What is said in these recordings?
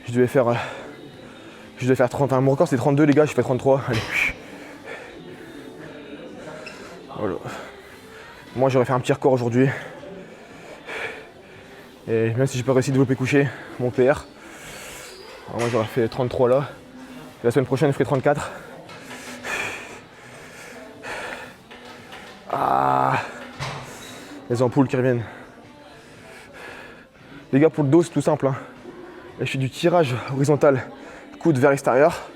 Je devais faire 30, mon record c'est 32 les gars, je fais 33, allez. Voilà. Moi j'aurais fait un petit record aujourd'hui. Et même si j'ai pas réussi à développer couché, mon PR, alors moi j'aurais fait 33 là. Et la semaine prochaine je ferai 34. Ah, les ampoules qui reviennent. Les gars, pour le dos c'est tout simple, hein. Là, je fais du tirage horizontal, coude vers l'extérieur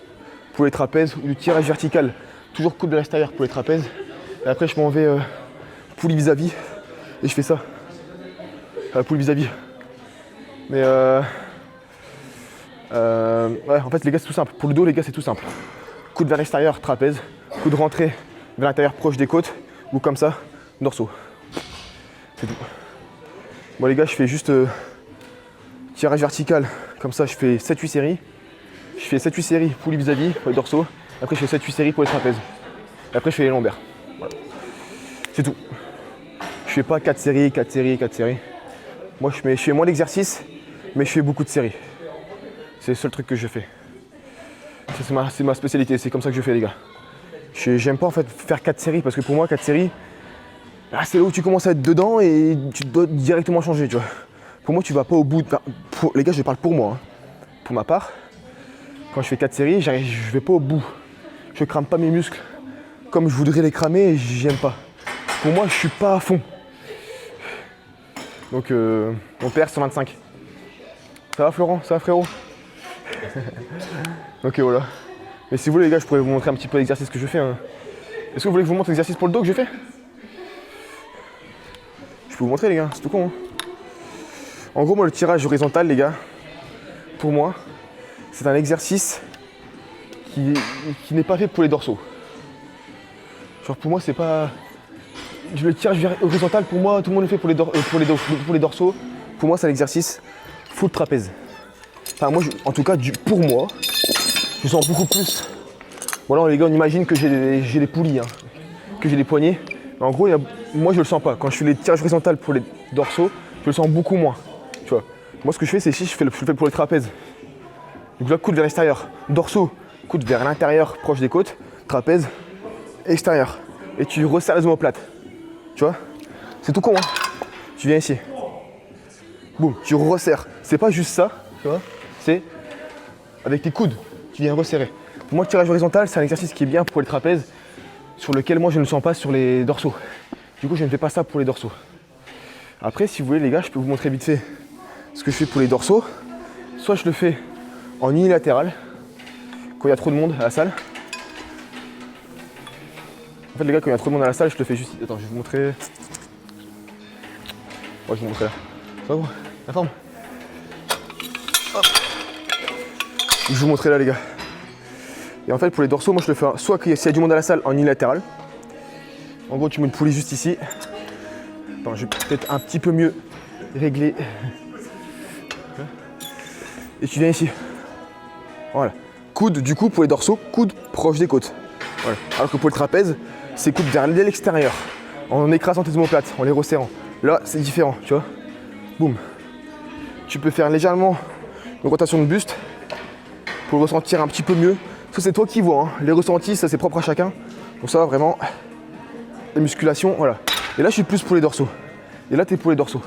pour les trapèzes, ou du tirage vertical, toujours coude vers l'extérieur pour les trapèzes. Et après je m'en vais poulie vis-à-vis et je fais ça. Poulie vis-à-vis. Mais ouais, en fait les gars c'est tout simple. Pour le dos les gars c'est tout simple. Coude vers l'extérieur, trapèze, coude rentré vers l'intérieur proche des côtes, ou comme ça, dorsaux. C'est tout. Bon les gars, je fais juste tirage vertical, comme ça je fais 7-8 séries. Je fais 7-8 séries poulie vis-à-vis pour les dorsaux. Après je fais 7-8 séries pour les trapèzes. Et après je fais les lombaires. Voilà. C'est tout. Je fais pas 4 séries, 4 séries, 4 séries. Moi je fais moins d'exercices, mais je fais beaucoup de séries. C'est le seul truc que je fais. C'est ma spécialité, c'est comme ça que je fais les gars. J'aime pas en fait faire 4 séries parce que pour moi 4 séries, c'est là où tu commences à être dedans et tu dois directement changer, tu vois. Pour moi tu vas pas au bout, les gars je parle pour moi, hein. Pour ma part, quand je fais 4 séries, je vais pas au bout. Je crame pas mes muscles comme je voudrais les cramer et j'aime pas. Pour moi je suis pas à fond. Donc mon PR 125. Ça va Florent? Ça va frérot? Ok voilà. Mais si vous voulez les gars, je pourrais vous montrer un petit peu l'exercice que je fais, hein. Est-ce que vous voulez que je vous montre l'exercice pour le dos que je fais? Je peux vous montrer les gars, c'est tout con, hein. En gros moi le tirage horizontal les gars, pour moi, c'est un exercice qui n'est pas fait pour les dorsaux. Genre pour moi c'est pas... Le tirage horizontal pour moi, tout le monde le fait pour les dorsaux. Pour moi c'est un exercice full trapèze. Enfin moi, en tout cas pour moi, je sens beaucoup plus. Bon alors les gars on imagine que j'ai des poulies, hein, que j'ai des poignets. Mais en gros moi je le sens pas. Quand je fais les tirages horizontaux pour les dorsaux, je le sens beaucoup moins. Tu vois. Moi ce que je fais c'est ici, je fais pour les trapèzes. Donc là coude vers l'extérieur, dorsaux, coude vers l'intérieur, proche des côtes, trapèze, extérieur. Et tu resserres les omoplates. Tu vois. C'est tout con hein. Tu viens ici. Boum, tu resserres. C'est pas juste ça, tu vois. C'est avec tes coudes, tu viens resserrer. Pour moi, le tirage horizontal, c'est un exercice qui est bien pour les trapèzes, sur lequel moi je ne le sens pas sur les dorsaux. Du coup, je ne fais pas ça pour les dorsaux. Après, si vous voulez, les gars, je peux vous montrer vite fait ce que je fais pour les dorsaux. Soit je le fais en unilatéral, quand il y a trop de monde à la salle. En fait, les gars, quand il y a trop de monde à la salle, je le fais juste. Attends, je vais vous montrer. Ouais, je vais vous montrer là. Ça va, la forme. Hop. Je vais vous montrer là, les gars. Et en fait, pour les dorsaux, moi je le fais soit s'il y a du monde à la salle en unilatéral. En gros, tu mets une poulie juste ici. Attends, je vais peut-être un petit peu mieux régler. Et tu viens ici. Voilà. Coude, du coup, pour les dorsaux, coude proche des côtes. Voilà. Alors que pour le trapèze, c'est coude vers l'extérieur. En écrasant tes omoplates, en les resserrant. Là, c'est différent, tu vois. Boum. Tu peux faire légèrement une rotation de buste pour le ressentir un petit peu mieux. Ça c'est toi qui vois, hein. Les ressentis, ça c'est propre à chacun. Donc ça vraiment, la musculation, voilà. Et là je suis plus pour les dorsaux. Et là tu es pour les dorsaux.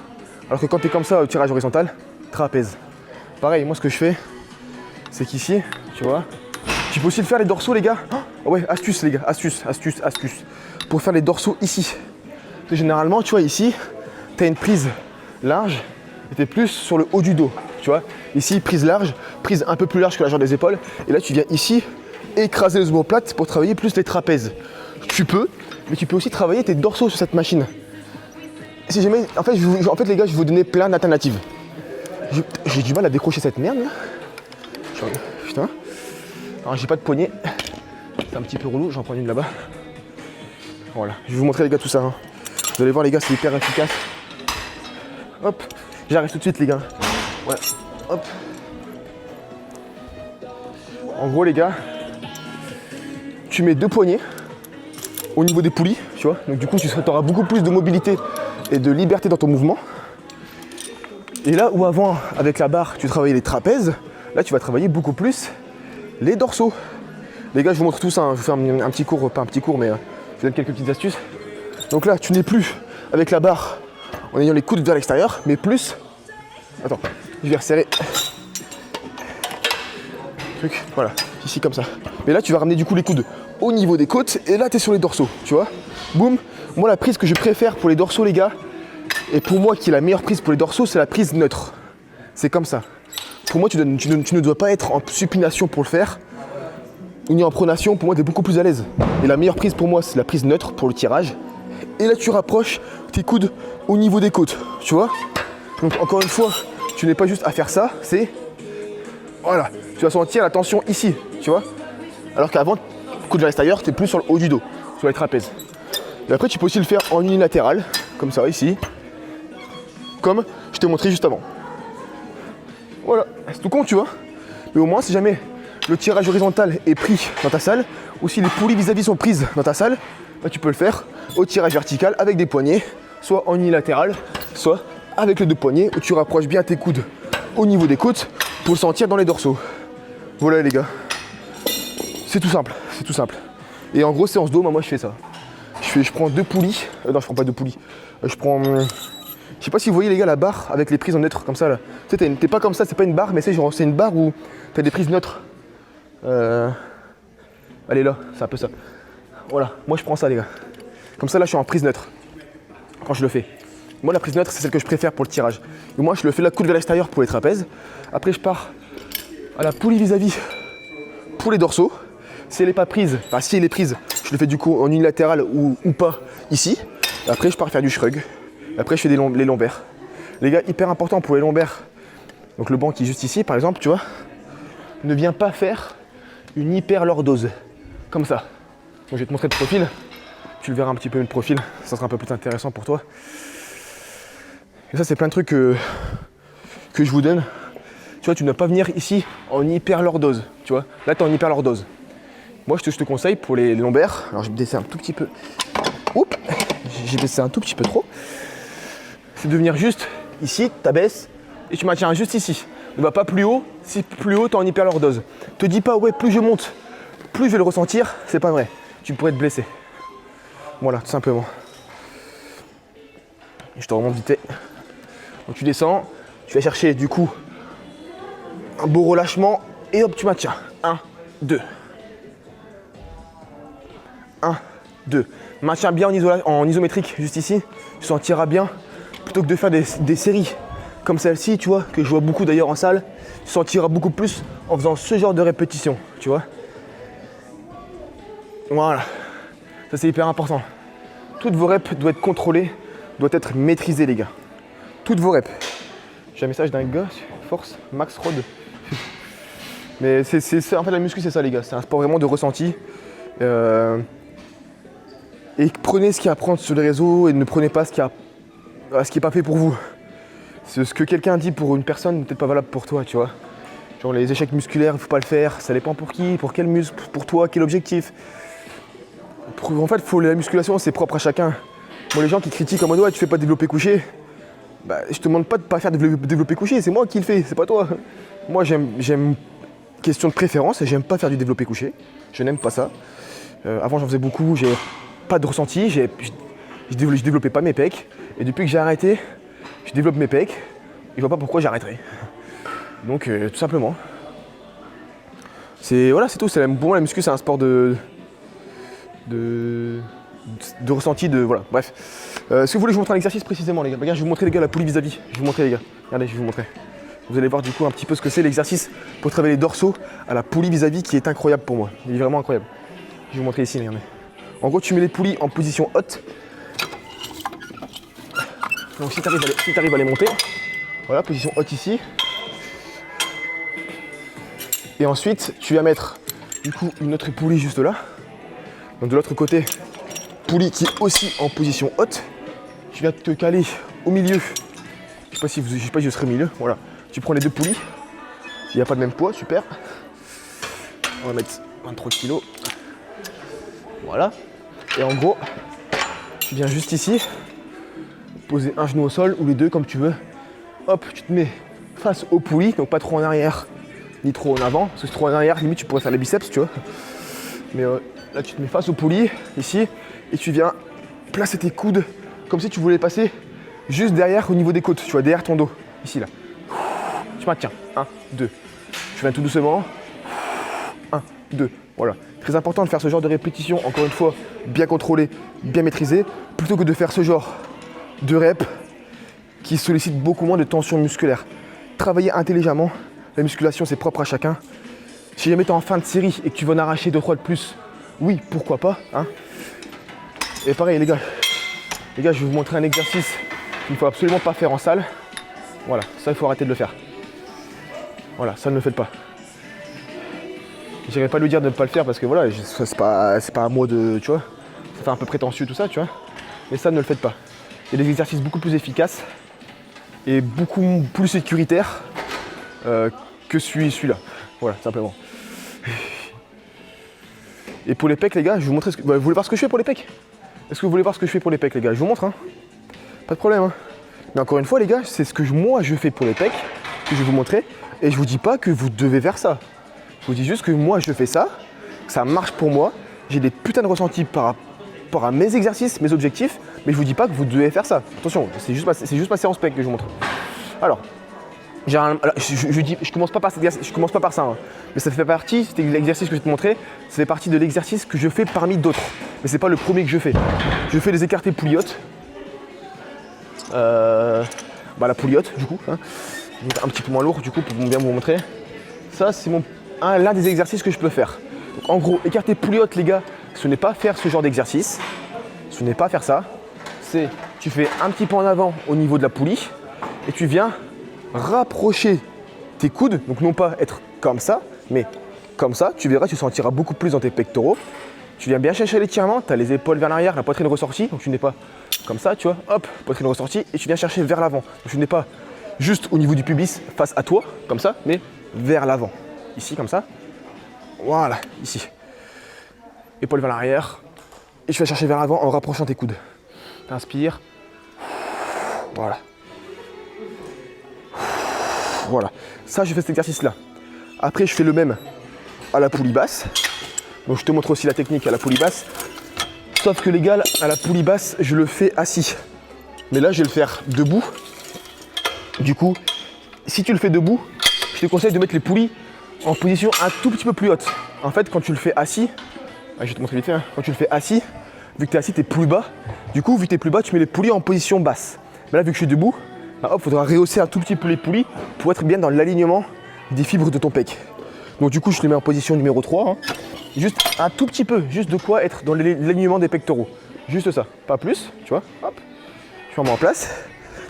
Alors que quand tu es comme ça au tirage horizontal, trapèze. Pareil, moi ce que je fais, c'est qu'ici, tu vois, tu peux aussi le faire les dorsaux les gars. Oh, ouais, astuce les gars, astuce. Pour faire les dorsaux ici. Parce que généralement, tu vois ici, tu as une prise large et tu es plus sur le haut du dos. Tu vois, ici prise large, prise un peu plus large que la largeur des épaules. Et là tu viens ici écraser les omoplates pour travailler plus les trapèzes. Tu peux, mais tu peux aussi travailler tes dorsaux sur cette machine. Si jamais, en fait les gars, je vais vous donner plein d'alternatives. J'ai du mal à décrocher cette merde là. Putain. Alors j'ai pas de poignet. C'est un petit peu relou, j'en prends une là-bas. Voilà, je vais vous montrer les gars tout ça, hein. Vous allez voir les gars, c'est hyper efficace. Hop, j'arrive tout de suite les gars. Voilà, hop. En gros les gars, tu mets 2 poignets au niveau des poulies, tu vois. Donc du coup tu auras beaucoup plus de mobilité et de liberté dans ton mouvement. Et là où avant avec la barre tu travaillais les trapèzes, là tu vas travailler beaucoup plus les dorsaux. Les gars, je vous montre tout ça, hein. Je vais faire un petit cours, pas un petit cours, mais je vous donne quelques petites astuces. Donc là, tu n'es plus avec la barre en ayant les coudes vers l'extérieur, mais plus... Attends, je vais resserrer. Truc, voilà, ici comme ça. Mais là, tu vas ramener du coup les coudes au niveau des côtes, et là, tu es sur les dorsaux, tu vois. Boum. Moi, la prise que je préfère pour les dorsaux, les gars, et pour moi qui est la meilleure prise pour les dorsaux, c'est la prise neutre. C'est comme ça. Pour moi, tu ne dois pas être en supination pour le faire, ni en pronation. Pour moi, tu es beaucoup plus à l'aise. Et la meilleure prise pour moi, c'est la prise neutre pour le tirage. Et là, tu rapproches tes coudes au niveau des côtes, tu vois. Donc, encore une fois, tu n'es pas juste à faire ça, c'est... Voilà, tu vas sentir la tension ici, tu vois. Alors qu'avant, coude vers l'extérieur, tu es plus sur le haut du dos, sur les trapèzes. Et après, tu peux aussi le faire en unilatéral, comme ça, ici. Comme je t'ai montré juste avant. Voilà, c'est tout con, tu vois. Mais au moins, si jamais le tirage horizontal est pris dans ta salle, ou si les poulies vis-à-vis sont prises dans ta salle, bah, tu peux le faire au tirage vertical avec des poignets, soit en unilatéral, soit avec les deux poignets, où tu rapproches bien tes coudes au niveau des côtes pour le sentir dans les dorsaux. Voilà les gars. C'est tout simple, c'est tout simple. Et en gros, séance dos, moi je fais ça. Je prends deux poulies. Non, je prends pas deux poulies. Je prends... Je sais pas si vous voyez les gars la barre avec les prises en neutre comme ça là. Tu sais, t'es pas comme ça, c'est pas une barre, mais c'est genre c'est une barre où t'as des prises neutres. Allez là, c'est un peu ça. Voilà, moi je prends ça les gars. Comme ça là je suis en prise neutre quand je le fais. Moi la prise neutre c'est celle que je préfère pour le tirage. Et moi je le fais la coude vers l'extérieur pour les trapèzes. Après je pars à la poulie vis-à-vis pour les dorsaux. Si elle n'est pas prise, enfin si elle est prise, je le fais du coup en unilatéral ou pas ici. Et après je pars faire du shrug. Après je fais les lombaires. Les gars, hyper important pour les lombaires. Donc le banc qui est juste ici par exemple, tu vois, ne viens pas faire une hyperlordose. Comme ça. Donc je vais te montrer le profil. Tu le verras un petit peu le profil, ça sera un peu plus intéressant pour toi. Et ça c'est plein de trucs que je vous donne. Tu vois, tu ne dois pas venir ici en hyperlordose. Tu vois, là tu es en hyperlordose. Moi je te conseille pour les lombaires, alors je vais me baisser un tout petit peu. Oups, j'ai baissé un tout petit peu trop. C'est de venir juste ici, t'abaisses et tu maintiens juste ici. Ne va pas plus haut, si plus haut t'es en hyperlordose. Te dis pas ouais plus je monte, plus je vais le ressentir, c'est pas vrai. Tu pourrais te blesser. Voilà, tout simplement. Et je te remonte vite fait. Donc tu descends, tu vas chercher du coup un beau relâchement et hop tu maintiens. 1, 2. 1, 2. Maintiens bien en isométrique juste ici, tu sentiras bien. Plutôt que de faire des séries comme celle-ci, tu vois, que je vois beaucoup d'ailleurs en salle, tu sentiras beaucoup plus en faisant ce genre de répétition, tu vois. Voilà, ça c'est hyper important. Toutes vos reps doivent être contrôlées, doivent être maîtrisées les gars. Toutes vos reps. J'ai un message d'un gars, force, Max Rod. Mais c'est en fait la muscu c'est ça les gars, c'est un sport vraiment de ressenti. Et prenez ce qu'il y a à prendre sur les réseaux et ne prenez pas ce qui n'est pas fait pour vous. Ce que quelqu'un dit pour une personne n'est peut-être pas valable pour toi, tu vois. Genre les échecs musculaires, il ne faut pas le faire, ça dépend pour qui, pour quel muscle, pour toi, quel objectif. En fait, la musculation, c'est propre à chacun. Moi, les gens qui critiquent en mode ouais, tu fais pas de développé couché, bah, je te demande pas de pas faire de développé couché, c'est moi qui le fais, c'est pas toi. Moi, j'aime question de préférence, j'aime pas faire du développé couché, je n'aime pas ça. Avant, j'en faisais beaucoup, j'ai pas de ressenti, je développais pas mes pecs, et depuis que j'ai arrêté, je développe mes pecs, et je vois pas pourquoi j'arrêterai. Donc, tout simplement. Voilà, c'est tout. Pour moi, la muscu, c'est un sport de ressenti, voilà, bref. Si vous voulez, je vous montre un exercice précisément, les gars. Regarde, je vais vous montrer, les gars, la poulie vis-à-vis. Je vais vous montrer, les gars. Regardez, je vais vous montrer. Vous allez voir, du coup, un petit peu ce que c'est l'exercice pour travailler les dorsaux à la poulie vis-à-vis qui est incroyable pour moi. Il est vraiment incroyable. Je vais vous montrer ici, regardez. En gros, tu mets les poulies en position haute. Donc, si tu arrives à les monter, voilà, position haute ici. Et ensuite, tu vas mettre, du coup, une autre poulie juste là. Donc, de l'autre côté, poulie qui est aussi en position haute. Tu vas te caler au milieu. Je sais pas si je serai au milieu. Voilà. Tu prends les deux poulies. Il n'y a pas le même poids, super. On va mettre 23 kg. Voilà. Et en gros, tu viens juste ici, poser un genou au sol ou les deux comme tu veux. Hop, tu te mets face aux poulies, donc pas trop en arrière, ni trop en avant, parce que trop en arrière, limite tu pourrais faire les biceps, tu vois. Mais là tu te mets face au poulie, ici, et tu viens placer tes coudes comme si tu voulais passer juste derrière au niveau des côtes, tu vois, derrière ton dos, ici là. Tu maintiens, 1, 2. Tu viens tout doucement, 1, 2, voilà. Très important de faire ce genre de répétition, encore une fois, bien contrôlé, bien maîtrisé, plutôt que de faire ce genre de reps qui sollicite beaucoup moins de tension musculaire. Travailler intelligemment, la musculation c'est propre à chacun. Si jamais tu es en fin de série et que tu vas en arracher 2-3 de plus, oui, pourquoi pas, hein. Et pareil les gars, je vais vous montrer un exercice qu'il ne faut absolument pas faire en salle. Voilà, ça il faut arrêter de le faire. Voilà, ça ne le faites pas. J'irais pas lui dire de ne pas le faire parce que voilà, c'est pas à moi de, tu vois, ça fait un peu prétentieux tout ça, tu vois. Mais ça ne le faites pas. Il y a des exercices beaucoup plus efficaces et beaucoup plus sécuritaires que celui-là. Voilà, simplement. Et pour les pecs, les gars, je vais vous montrer vous voulez voir ce que je fais pour les pecs? Est-ce que vous voulez voir ce que je fais pour les pecs, les gars? Je vous montre, hein. Pas de problème, hein. Mais encore une fois, les gars, c'est ce que moi je fais pour les pecs, que je vais vous montrer. Et je vous dis pas que vous devez faire ça. Je vous dis juste que moi je fais ça, que ça marche pour moi. J'ai des putains de ressentis par rapport à mes exercices, mes objectifs, mais je vous dis pas que vous devez faire ça. Attention, c'est juste ma séance pec que je vous montre. Alors, je commence pas par cet exercice, je commence pas par ça, hein. Mais ça fait partie, c'était l'exercice que je vais te montrer, ça fait partie de l'exercice que je fais parmi d'autres. Mais c'est pas le premier que je fais. Je fais des écartés pouliottes. La pouliotte du coup, hein. Un petit peu moins lourd du coup pour bien vous montrer. Ça c'est l'un des exercices que je peux faire. Donc, en gros, écarter pouliotte les gars, ce n'est pas faire ce genre d'exercice. Ce n'est pas faire ça. C'est tu fais un petit pas en avant au niveau de la poulie et tu viens rapprocher tes coudes. Donc non pas être comme ça, mais comme ça. Tu verras, tu sentiras beaucoup plus dans tes pectoraux. Tu viens bien chercher l'étirement, tu as les épaules vers l'arrière, la poitrine ressortie. Donc tu n'es pas comme ça, tu vois, hop, poitrine ressortie. Et tu viens chercher vers l'avant. Donc tu n'es pas juste au niveau du pubis face à toi, comme ça, mais vers l'avant. Ici, comme ça. Voilà, ici. Épaules vers l'arrière. Et tu vas chercher vers l'avant en rapprochant tes coudes. T'inspires. Voilà. Voilà. Ça, je fais cet exercice-là. Après, je fais le même à la poulie basse. Donc, je te montre aussi la technique à la poulie basse. Sauf que les gars, à la poulie basse, je le fais assis. Mais là, je vais le faire debout. Du coup, si tu le fais debout, je te conseille de mettre les poulies en position un tout petit peu plus haute. En fait, quand tu le fais assis, je vais te montrer vite fait, hein. Quand tu le fais assis, vu que tu es assis, tu es plus bas. Du coup, vu que tu es plus bas, tu mets les poulies en position basse. Mais là, vu que je suis debout, il faudra rehausser un tout petit peu les poulies pour être bien dans l'alignement des fibres de ton pec. Donc du coup, je les mets en position numéro 3. Hein. Juste un tout petit peu, juste de quoi être dans l'alignement des pectoraux. Juste ça, pas plus, tu vois. Hop, je remets en place.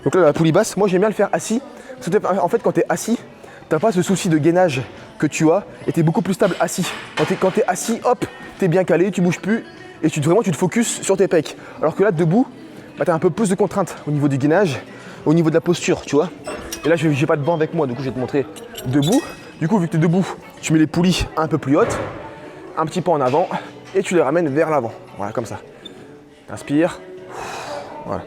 Donc là, la poulie basse, moi j'aime bien le faire assis. Parce que en fait, quand tu es assis, tu n'as pas ce souci de gainage que tu as et tu es beaucoup plus stable assis. Quand tu es assis, hop, tu es bien calé, tu bouges plus et vraiment tu te focuses sur tes pecs. Alors que là, debout, tu as un peu plus de contraintes au niveau du gainage, au niveau de la posture, tu vois. Et là, je n'ai pas de banc avec moi, du coup, je vais te montrer debout. Du coup, vu que tu es debout, tu mets les poulies un peu plus hautes, un petit peu en avant et tu les ramènes vers l'avant. Voilà, comme ça. Inspire. Voilà.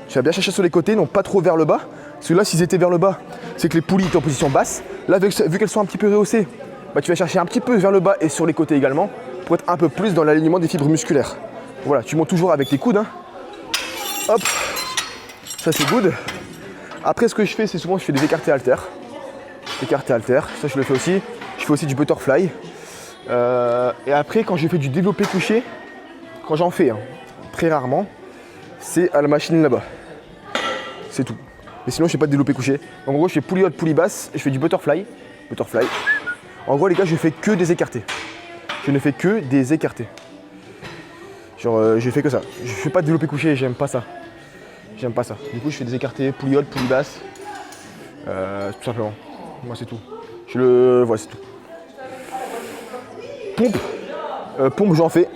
Tu vas bien chercher sur les côtés, non pas trop vers le bas. Parce que là, s'ils étaient vers le bas, c'est que les poulies étaient en position basse. Là, vu qu'elles sont un petit peu rehaussées, tu vas chercher un petit peu vers le bas et sur les côtés également pour être un peu plus dans l'alignement des fibres musculaires. Voilà, tu montes toujours avec tes coudes. Hein. Hop, ça c'est good. Après, ce que je fais, c'est souvent je fais des écartés haltères. Écartés haltères, ça je le fais aussi. Je fais aussi du butterfly. Et après, quand j'ai fait du développé couché, quand j'en fais, hein, très rarement, c'est à la machine là-bas. C'est tout. Mais sinon, je fais pas de développé couché. En gros, je fais poulie haute, poulie basse et je fais du butterfly. En gros, les gars, je fais que des écartés. Je ne fais que des écartés. Genre, je fais que ça. Je fais pas de développé couché, j'aime pas ça. J'aime pas ça. Du coup, je fais des écartés, poulie haute, poulie basse. Tout simplement. Moi, c'est tout. Voilà, c'est tout. Pompe, j'en fais.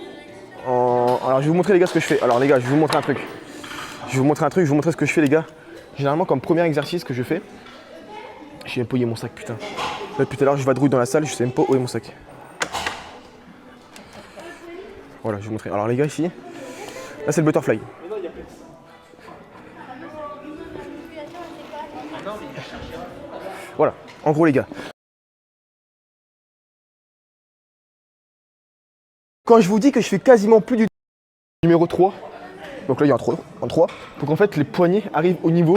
Alors, je vais vous montrer, les gars, ce que je fais. Alors, les gars, je vais vous montrer un truc. Je vais vous montrer ce que je fais, les gars. Généralement, comme premier exercice que je fais, je sais même pas où est mon sac, putain. Là, depuis tout à l'heure, je vadrouille dans la salle, je sais même pas où est mon sac. Voilà, je vais vous montrer. Alors, les gars, ici, là, c'est le butterfly. Voilà, en gros, les gars. Quand je vous dis que je fais quasiment plus du numéro 3, donc là il y a un 3, pour qu'en fait les poignets arrivent au niveau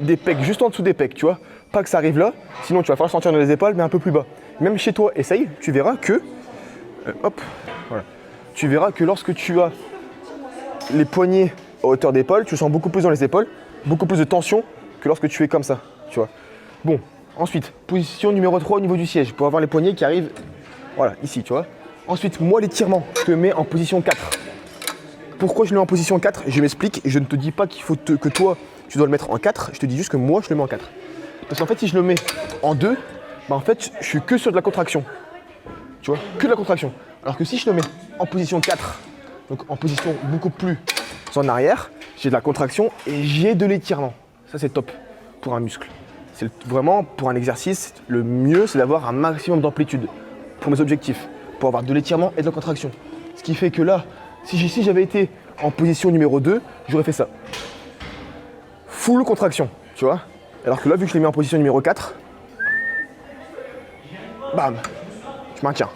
des pecs, juste en dessous des pecs, tu vois. Pas que ça arrive là, sinon tu vas falloir sentir dans les épaules, mais un peu plus bas. Même chez toi, essaye, tu verras que, hop, voilà. Tu verras que lorsque tu as les poignets à hauteur d'épaule, tu sens beaucoup plus dans les épaules, beaucoup plus de tension que lorsque tu es comme ça, tu vois. Bon, ensuite, position numéro 3 au niveau du siège, pour avoir les poignets qui arrivent, voilà, ici, tu vois. Ensuite, moi, l'étirement, je te mets en position 4. Pourquoi je le mets en position 4? Je m'explique, je ne te dis pas qu'il faut que toi, tu dois le mettre en 4, je te dis juste que moi, je le mets en 4. Parce qu'en fait, si je le mets en 2, bah en fait, je suis que sur de la contraction. Tu vois, que de la contraction. Alors que si je le mets en position 4, donc en position beaucoup plus en arrière, j'ai de la contraction et j'ai de l'étirement. Ça, c'est top pour un muscle. C'est vraiment, pour un exercice, le mieux, c'est d'avoir un maximum d'amplitude pour mes objectifs, pour avoir de l'étirement et de la contraction. Ce qui fait que là, si j'avais été en position numéro 2, j'aurais fait ça. Full contraction, tu vois. Alors que là, vu que je l'ai mis en position numéro 4, bam, je maintiens.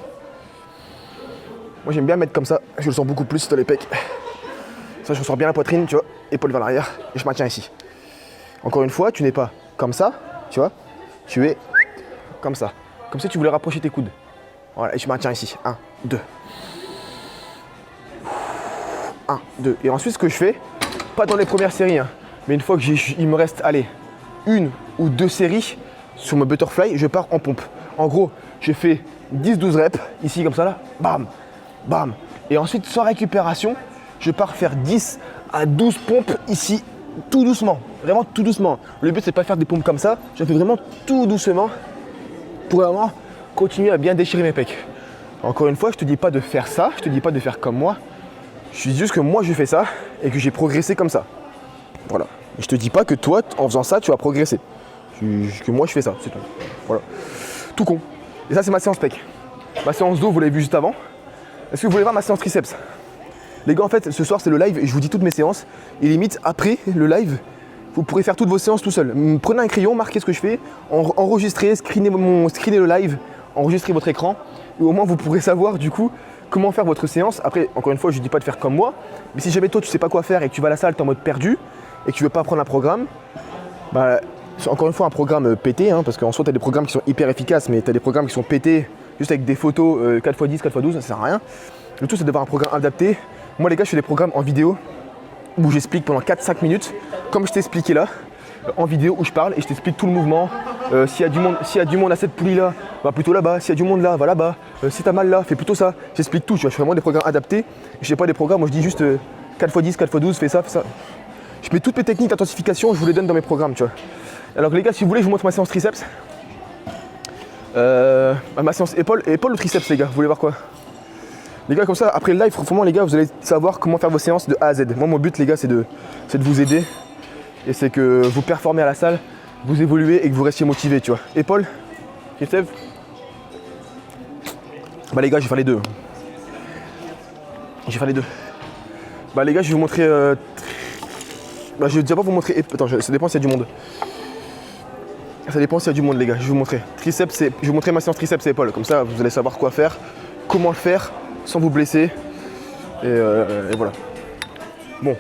Moi, j'aime bien mettre comme ça, je le sens beaucoup plus dans les pecs. Ça, je ressors bien la poitrine, tu vois, épaule vers l'arrière, et je maintiens ici. Encore une fois, tu n'es pas comme ça, tu vois, tu es comme ça. Comme si tu voulais rapprocher tes coudes. Voilà, et je maintiens ici. 1, 2. 1, 2. Et ensuite, ce que je fais, pas dans les premières séries, hein, mais une fois que il me reste, allez, 1 ou 2 séries sur mon butterfly, je pars en pompe. En gros, je fais 10-12 reps, ici comme ça, là, bam, bam. Et ensuite, sans récupération, je pars faire 10 à 12 pompes ici, tout doucement, vraiment tout doucement. Le but, c'est pas faire des pompes comme ça, je fais vraiment tout doucement pour vraiment continuer à bien déchirer mes pecs. Encore une fois, je te dis pas de faire ça, je te dis pas de faire comme moi. Je dis juste que moi, je fais ça et que j'ai progressé comme ça. Voilà. Et je te dis pas que toi, en faisant ça, tu vas progresser. Que moi, je fais ça, c'est tout. Voilà. Tout con. Et ça, c'est ma séance pec. Ma séance dos, vous l'avez vu juste avant. Est-ce que vous voulez voir ma séance triceps? Les gars, en fait, ce soir, c'est le live et je vous dis toutes mes séances. Et limite, après le live, vous pourrez faire toutes vos séances tout seul. Prenez un crayon, marquez ce que je fais, enregistrez, screenez le live, enregistrez votre écran. Et au moins, vous pourrez savoir, du coup, comment faire votre séance. Après, encore une fois, je ne dis pas de faire comme moi. Mais si jamais toi, tu ne sais pas quoi faire et que tu vas à la salle, tu es en mode perdu et que tu ne veux pas prendre un programme, bah, c'est encore une fois un programme pété, hein, parce qu'en soi, tu as des programmes qui sont hyper efficaces, mais tu as des programmes qui sont pétés juste avec des photos 4x10, 4x12, ça sert à rien. Le tout, c'est d'avoir un programme adapté. Moi, les gars, je fais des programmes en vidéo où j'explique pendant 4-5 minutes, comme je t'ai expliqué là, en vidéo où je parle et je t'explique tout le mouvement. S'il y a du monde à cette poulie-là, va plutôt là-bas. S'il y a du monde là, va là-bas. Si t'as mal là, fais plutôt ça. J'explique tout, tu vois. Je fais vraiment des programmes adaptés. Je fais pas des programmes où je dis juste 4x10, 4x12, fais ça, fais ça. Je mets toutes mes techniques d'intensification, je vous les donne dans mes programmes, tu vois. Alors les gars, si vous voulez, je vous montre ma séance triceps. Ma séance épaule ou triceps, les gars, vous voulez voir quoi? Les gars, comme ça, après le live, franchement, les gars, vous allez savoir comment faire vos séances de A à Z. Moi, mon but, les gars, c'est de vous aider. Et c'est que vous performez à la salle, vous évoluez et que vous restiez motivé, tu vois. Épaule, triceps. Bah, les gars, je vais faire les deux. Bah, les gars, je vais vous montrer. Bah, je vais déjà pas vous montrer. Attends, ça dépend s'il y a du monde. Ça dépend s'il y a du monde, les gars. Je vais vous montrer. Triceps, je vais vous montrer ma séance triceps et épaules. Comme ça, vous allez savoir quoi faire, comment le faire sans vous blesser. Et voilà. Bon.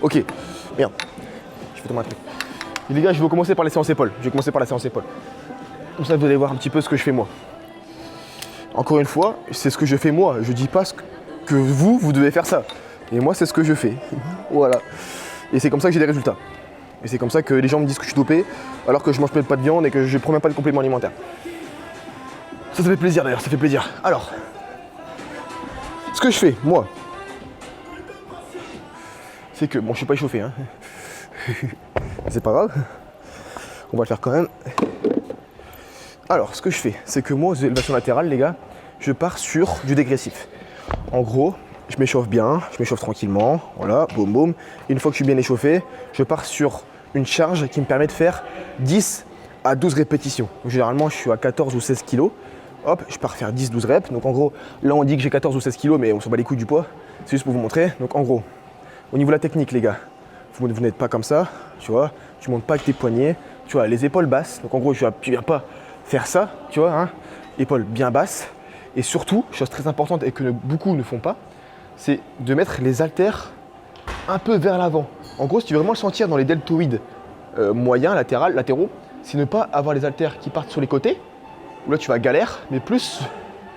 Ok. Merde. Je vais tomber un truc. Et les gars, je vais commencer par les séances épaules. Comme ça, vous allez voir un petit peu ce que je fais moi. Encore une fois, c'est ce que je fais moi. Je dis pas que vous devez faire ça. Et moi, c'est ce que je fais. Voilà. Et c'est comme ça que j'ai des résultats. Et c'est comme ça que les gens me disent que je suis dopé, alors que je mange peut-être pas de viande et que je prends même pas de compléments alimentaires. Ça fait plaisir d'ailleurs, ça fait plaisir. Alors, ce que je fais, moi, c'est que, bon, je suis pas échauffé, hein. C'est pas grave. On va le faire quand même. Alors, ce que je fais, c'est que moi, aux élévations latérales, les gars, je pars sur du dégressif. En gros, je m'échauffe bien, je m'échauffe tranquillement, voilà, boum boum. Une fois que je suis bien échauffé, je pars sur une charge qui me permet de faire 10 à 12 répétitions. Donc, généralement, je suis à 14 ou 16 kg. Hop, je pars faire 10-12 reps. Donc en gros, là on dit que j'ai 14 ou 16 kg, mais on s'en bat les couilles du poids. C'est juste pour vous montrer. Donc en gros, au niveau de la technique, les gars, vous n'êtes pas comme ça, tu vois. Tu montes pas avec tes poignets, tu vois, les épaules basses. Donc en gros, tu viens pas faire ça, tu vois, hein, épaules bien basses. Et surtout, chose très importante et que beaucoup ne font pas, c'est de mettre les haltères un peu vers l'avant. En gros, si tu veux vraiment le sentir dans les deltoïdes moyens, latéraux, c'est ne pas avoir les haltères qui partent sur les côtés, où là tu vas galère, mais plus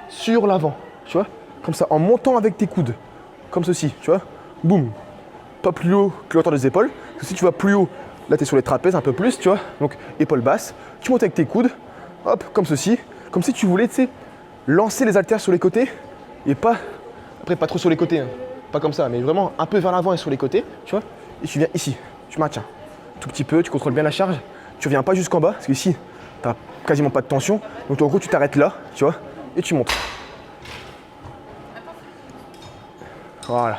sur l'avant, tu vois, comme ça, en montant avec tes coudes, comme ceci, tu vois, boum, pas plus haut que la hauteur des épaules, parce que si tu vas plus haut, là tu es sur les trapèzes un peu plus, tu vois, donc épaules basses, tu montes avec tes coudes, hop, comme ceci, comme si tu voulais, tu sais, lancer les haltères sur les côtés, et pas, après pas trop sur les côtés, hein, pas comme ça, mais vraiment un peu vers l'avant et sur les côtés, tu vois, et tu viens ici, tu maintiens, tout petit peu, tu contrôles bien la charge, tu reviens pas jusqu'en bas, parce que ici, tu n'as quasiment pas de tension, donc en gros tu t'arrêtes là, tu vois, et tu montes. Voilà.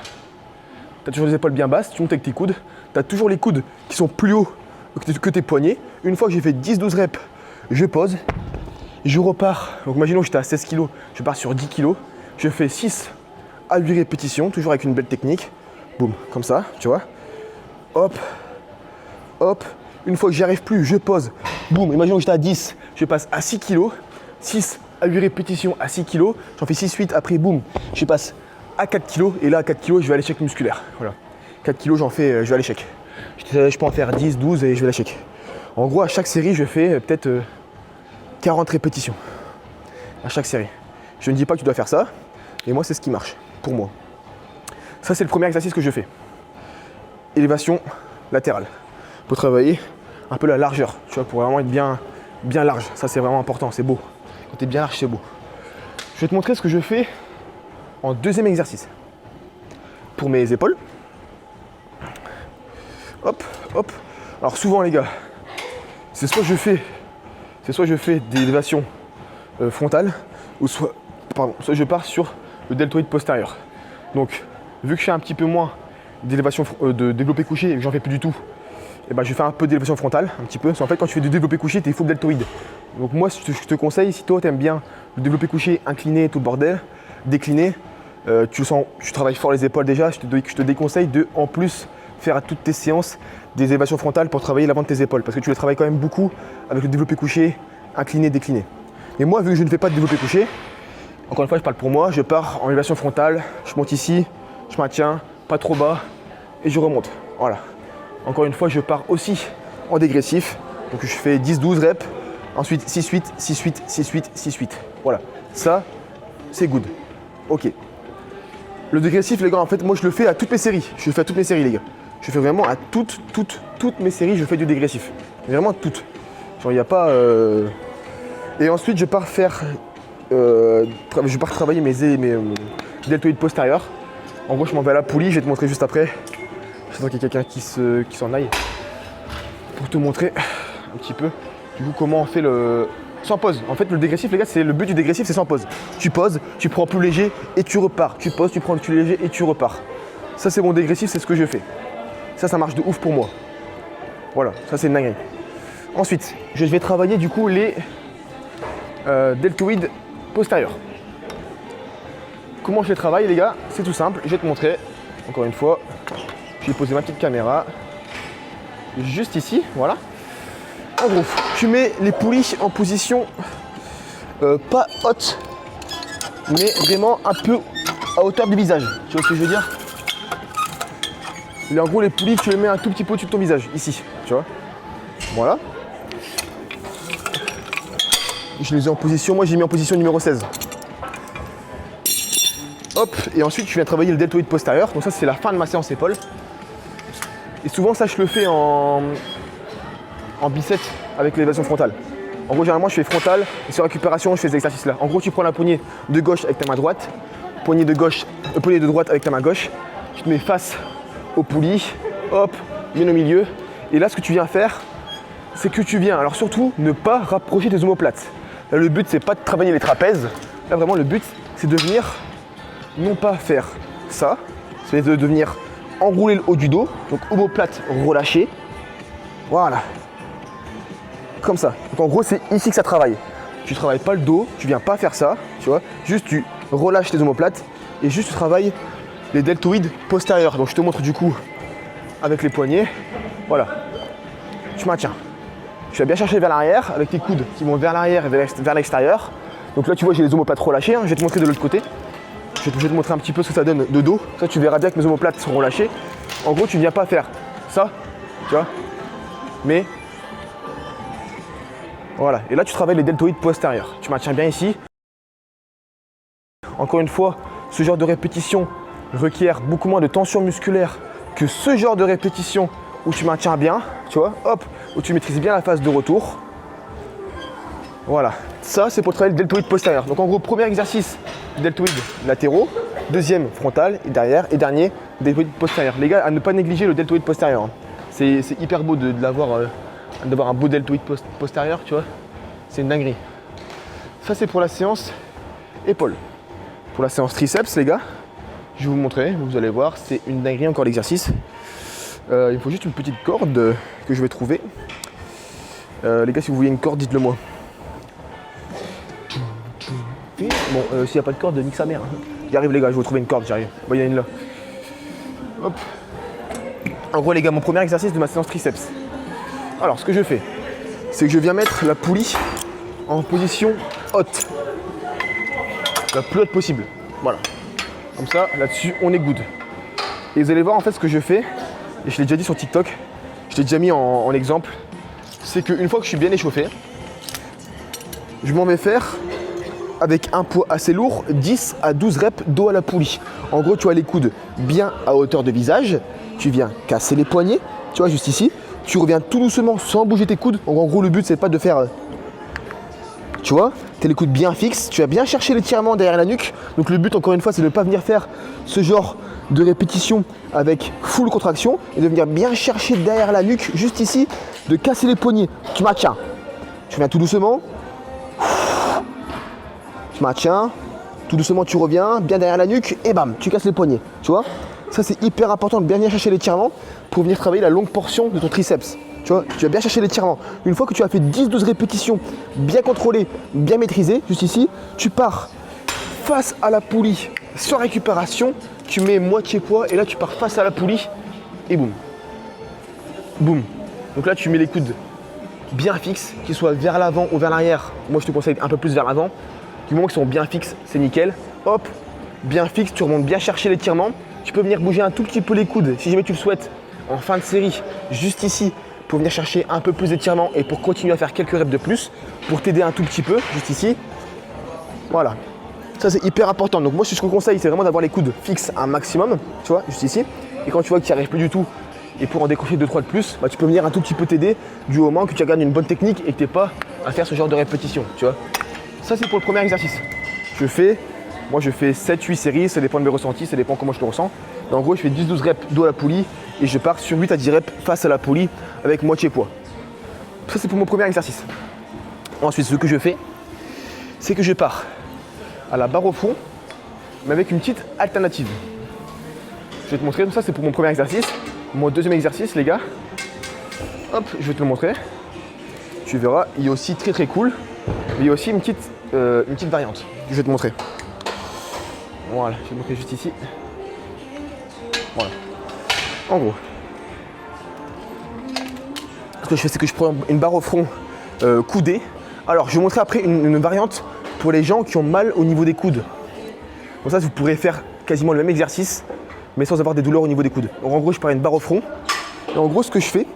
Tu as toujours les épaules bien basses, tu montes avec tes coudes, tu as toujours les coudes qui sont plus hauts que tes poignets. Une fois que j'ai fait 10-12 reps, je pose, je repars, donc imaginons que j'étais à 16 kg, je pars sur 10 kg, je fais 6 à 8 répétitions, toujours avec une belle technique, boum, comme ça, tu vois, hop, hop, une fois que j'y arrive plus, je pose, boum, imaginons que j'étais à 10, je passe à 6 kg, 6 à 8 répétitions à 6 kg, j'en fais 6-8, après boum, je passe à 4 kg, et là à 4 kg, je vais à l'échec musculaire, voilà, 4 kg, j'en fais, je vais à l'échec, je peux en faire 10, 12 et je vais à l'échec. En gros, à chaque série, je fais peut-être 40 répétitions, à chaque série. Je ne dis pas que tu dois faire ça, mais moi, c'est ce qui marche, pour moi. Ça, c'est le premier exercice que je fais. Élévation latérale. Pour travailler un peu la largeur, tu vois, pour vraiment être bien large. Ça, c'est vraiment important, c'est beau. Quand tu es bien large, c'est beau. Je vais te montrer ce que je fais en deuxième exercice. Pour mes épaules. Hop, hop. Alors souvent, les gars, c'est soit je fais des élévations frontales, ou soit je pars sur le deltoïde postérieur. Donc, vu que je fais un petit peu moins d'élévation de développé couché et que j'en fais plus du tout, et ben, je fais un peu d'élévation frontale, un petit peu. Parce qu'en fait, quand tu fais du développé couché, tu es full deltoïde. Donc moi, je te conseille, si toi, tu aimes bien le développé couché, incliné, tout le bordel, décliné, tu travailles fort les épaules déjà, je te déconseille de, en plus, faire à toutes tes séances des élévations frontales pour travailler l'avant de tes épaules. Parce que tu les travailles quand même beaucoup avec le développé couché, incliné, décliné. Et moi, vu que je ne fais pas de développé couché, encore une fois, je parle pour moi, je pars en élévation frontale, je monte ici, je maintiens, pas trop bas, et je remonte. Voilà. Encore une fois, je pars aussi en dégressif. Donc je fais 10-12 reps, ensuite 6-8, 6-8, 6-8, 6-8. Voilà. Ça, c'est good. Ok. Le dégressif, les gars, en fait, moi, je le fais à toutes mes séries. Je le fais à toutes mes séries, les gars. Je fais vraiment à toutes mes séries, je fais du dégressif. Vraiment toutes. Genre, il n'y a pas... Et ensuite, je pars travailler mes deltoïdes postérieurs. En gros, je m'en vais à la poulie, je vais te montrer juste après. J'attends qu'il y ait quelqu'un qui s'en aille. Pour te montrer un petit peu, du coup, comment on fait le... Sans pause. En fait, le dégressif, les gars, c'est le but du dégressif, c'est sans pause. Tu poses, tu prends plus léger et tu repars. Tu poses, tu prends plus léger et tu repars. Ça, c'est mon dégressif, c'est ce que je fais. Ça marche de ouf pour moi. Voilà, ça, c'est une dinguerie. Ensuite, je vais travailler, du coup, les deltoïdes postérieurs. Comment je les travaille, les gars? C'est tout simple. Je vais te montrer. Encore une fois, je vais poser ma petite caméra. Juste ici, voilà. En gros, tu mets les poulies en position pas haute, mais vraiment un peu à hauteur du visage. Tu vois ce que je veux dire? Et en gros, les poulies, tu les mets un tout petit peu au-dessus de ton visage, ici, tu vois. Voilà. Je les ai en position, moi j'ai mis en position numéro 16. Hop, et ensuite tu viens travailler le deltoïde postérieur. Donc ça, c'est la fin de ma séance épaule. Et souvent, ça, je le fais en bicep avec l'élévation frontale. En gros, généralement, je fais frontale et sur récupération, je fais ces exercices-là. En gros, tu prends la poignée de gauche avec ta main droite, poignée de droite avec ta main gauche. Tu te mets face aux poulies, hop, bien au milieu. Et là, ce que tu viens faire, c'est que tu viens, alors surtout, ne pas rapprocher tes omoplates. Là, le but, c'est pas de travailler les trapèzes. Là, vraiment, le but, c'est de venir, non pas faire ça, c'est de venir enrouler le haut du dos, donc omoplate relâchée. Voilà. Comme ça. Donc en gros, c'est ici que ça travaille. Tu travailles pas le dos, tu viens pas faire ça, tu vois. Juste tu relâches tes omoplates et juste tu travailles les deltoïdes postérieurs. Donc je te montre du coup avec les poignets. Voilà. Tu maintiens. Tu vas bien chercher vers l'arrière avec tes coudes qui vont vers l'arrière et vers l'extérieur. Donc là, tu vois, j'ai les omoplates relâchées. Hein. Je vais te montrer de l'autre côté. Je vais te montrer un petit peu ce que ça donne de dos. Ça, tu verras bien que mes omoplates sont relâchées. En gros, tu ne viens pas faire ça, tu vois. Mais voilà. Et là, tu travailles les deltoïdes postérieurs. Tu maintiens bien ici. Encore une fois, ce genre de répétition requiert beaucoup moins de tension musculaire que ce genre de répétition où tu maintiens bien, tu vois, hop, où tu maîtrises bien la phase de retour. Voilà, ça c'est pour travailler le deltoïde postérieur. Donc en gros, premier exercice, deltoïdes latéraux, deuxième frontal et derrière, et dernier, deltoïde postérieur. Les gars, à ne pas négliger le deltoïde postérieur. Hein. C'est hyper beau d'avoir un beau deltoïde postérieur, tu vois. C'est une dinguerie. Ça c'est pour la séance épaules. Pour la séance triceps, les gars, je vais vous montrer, vous allez voir, c'est une dinguerie encore l'exercice. Il faut juste une petite corde que je vais trouver. Les gars, si vous voyez une corde, dites-le moi. Bon, s'il n'y a pas de corde, nique sa mère. J'y arrive les gars, je vais vous trouver une corde, j'arrive. Bon, il y en a une là. Hop. En gros les gars, mon premier exercice de ma séance triceps. Alors, ce que je fais, c'est que je viens mettre la poulie en position haute. La plus haute possible. Voilà. Comme ça, là-dessus, on est good. Et vous allez voir en fait ce que je fais, et je l'ai déjà dit sur TikTok, je l'ai déjà mis en exemple, c'est qu'une fois que je suis bien échauffé, je m'en vais faire avec un poids assez lourd, 10 à 12 reps dos à la poulie. En gros, tu as les coudes bien à hauteur de visage, tu viens casser les poignets, tu vois, juste ici, tu reviens tout doucement sans bouger tes coudes. Donc en gros, le but, c'est pas de faire... Tu vois, tu as les coudes bien fixes, tu vas bien chercher l'étirement derrière la nuque. Donc le but, encore une fois, c'est de ne pas venir faire ce genre de répétition avec full contraction et de venir bien chercher derrière la nuque, juste ici, de casser les poignets. Tu maintiens. Tu viens tout doucement. Tu maintiens. Tout doucement, tu reviens, bien derrière la nuque et bam, tu casses les poignets. Tu vois, ça c'est hyper important de bien venir chercher l'étirement pour venir travailler la longue portion de ton triceps. Tu vois, tu vas bien chercher l'étirement. Une fois que tu as fait 10-12 répétitions bien contrôlées, bien maîtrisées, juste ici, tu pars face à la poulie sans récupération, tu mets moitié poids et là tu pars face à la poulie et boum. Boum. Donc là tu mets les coudes bien fixes, qu'ils soient vers l'avant ou vers l'arrière. Moi je te conseille un peu plus vers l'avant. Du moment qu'ils sont bien fixes, c'est nickel. Hop, bien fixe, tu remontes bien chercher l'étirement. Tu peux venir bouger un tout petit peu les coudes si jamais tu le souhaites en fin de série, juste ici, pour venir chercher un peu plus d'étirement et pour continuer à faire quelques reps de plus, pour t'aider un tout petit peu, juste ici. Voilà, ça c'est hyper important. Donc moi ce que je te conseille, c'est vraiment d'avoir les coudes fixes un maximum, tu vois, juste ici. Et quand tu vois que tu n'y arrives plus du tout, et pour en décrocher 2-3 de plus, bah, tu peux venir un tout petit peu t'aider du moment que tu gardes une bonne technique et que tu n'es pas à faire ce genre de répétition, tu vois. Ça c'est pour le premier exercice. Moi je fais 7-8 séries, ça dépend de mes ressentis, ça dépend comment je le ressens. Et en gros je fais 10-12 reps dos à la poulie et je pars sur 8 à 10 reps face à la poulie avec moitié poids. Ça c'est pour mon premier exercice. Ensuite ce que je fais, c'est que je pars à la barre au fond, mais avec une petite alternative. Je vais te montrer, ça c'est pour mon premier exercice. Mon deuxième exercice les gars, hop, je vais te le montrer. Tu verras, il est aussi très très cool, mais il y a aussi une petite variante. Je vais te montrer. Voilà, je vais te montrer juste ici. Voilà. En gros, ce que je fais, c'est que je prends une barre au front coudée. Alors, je vais vous montrer après une variante pour les gens qui ont mal au niveau des coudes. Comme ça, vous pourrez faire quasiment le même exercice, mais sans avoir des douleurs au niveau des coudes. Donc, en gros, je prends une barre au front. Et en gros, ce que je fais,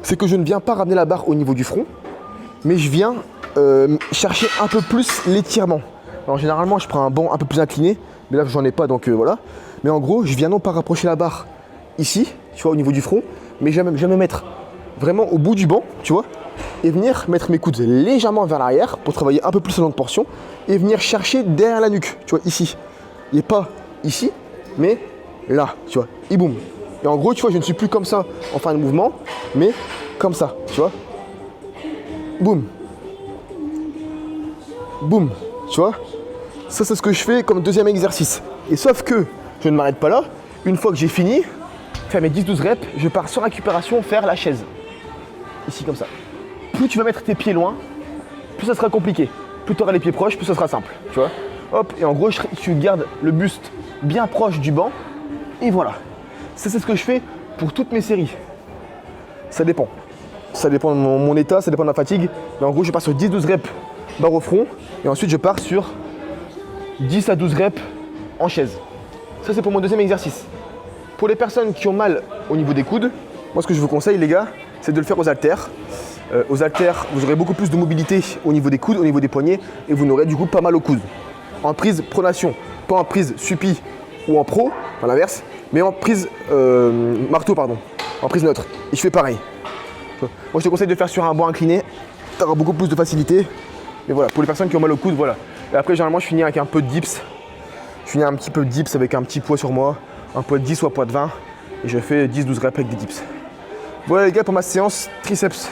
c'est que je ne viens pas ramener la barre au niveau du front, mais je viens chercher un peu plus l'étirement. Alors, généralement, je prends un banc un peu plus incliné, mais là, j'en ai pas, donc voilà. Mais en gros, je viens non pas rapprocher la barre ici, tu vois, au niveau du front, mais je vais me mettre vraiment au bout du banc, tu vois, et venir mettre mes coudes légèrement vers l'arrière pour travailler un peu plus la longue portion et venir chercher derrière la nuque, tu vois, ici. Et pas ici, mais là, tu vois, et boum. Et en gros, tu vois, je ne suis plus comme ça en fin de mouvement, mais comme ça, tu vois. Boum. Boum, tu vois. Ça, c'est ce que je fais comme deuxième exercice. Et sauf que je ne m'arrête pas là. Une fois que j'ai fini, faire mes 10-12 reps, je pars sans récupération faire la chaise. Ici, comme ça. Plus tu vas mettre tes pieds loin, plus ça sera compliqué. Plus tu auras les pieds proches, plus ça sera simple, tu vois. Hop, et en gros, tu gardes le buste bien proche du banc. Et voilà. Ça, c'est ce que je fais pour toutes mes séries. Ça dépend. Ça dépend de mon état, ça dépend de ma fatigue. Mais en gros, je pars sur 10-12 reps barre au front. Et ensuite, je pars sur 10 à 12 reps en chaise. Ça, c'est pour mon deuxième exercice. Pour les personnes qui ont mal au niveau des coudes, moi, ce que je vous conseille, les gars, c'est de le faire aux haltères. Aux haltères, vous aurez beaucoup plus de mobilité au niveau des coudes, au niveau des poignets, et vous n'aurez du coup pas mal aux coudes. En prise pronation, pas en prise suppi ou en pro, à l'inverse, mais en prise marteau, pardon, en prise neutre. Et je fais pareil. Moi, je te conseille de le faire sur un banc incliné, tu auras beaucoup plus de facilité. Mais voilà, pour les personnes qui ont mal aux coudes, voilà. Et après, généralement, je finis avec un peu de dips. Je finis un petit peu de dips avec un petit poids sur moi, un poids de 10 ou un poids de 20. Et je fais 10-12 reps avec des dips. Voilà les gars pour ma séance triceps.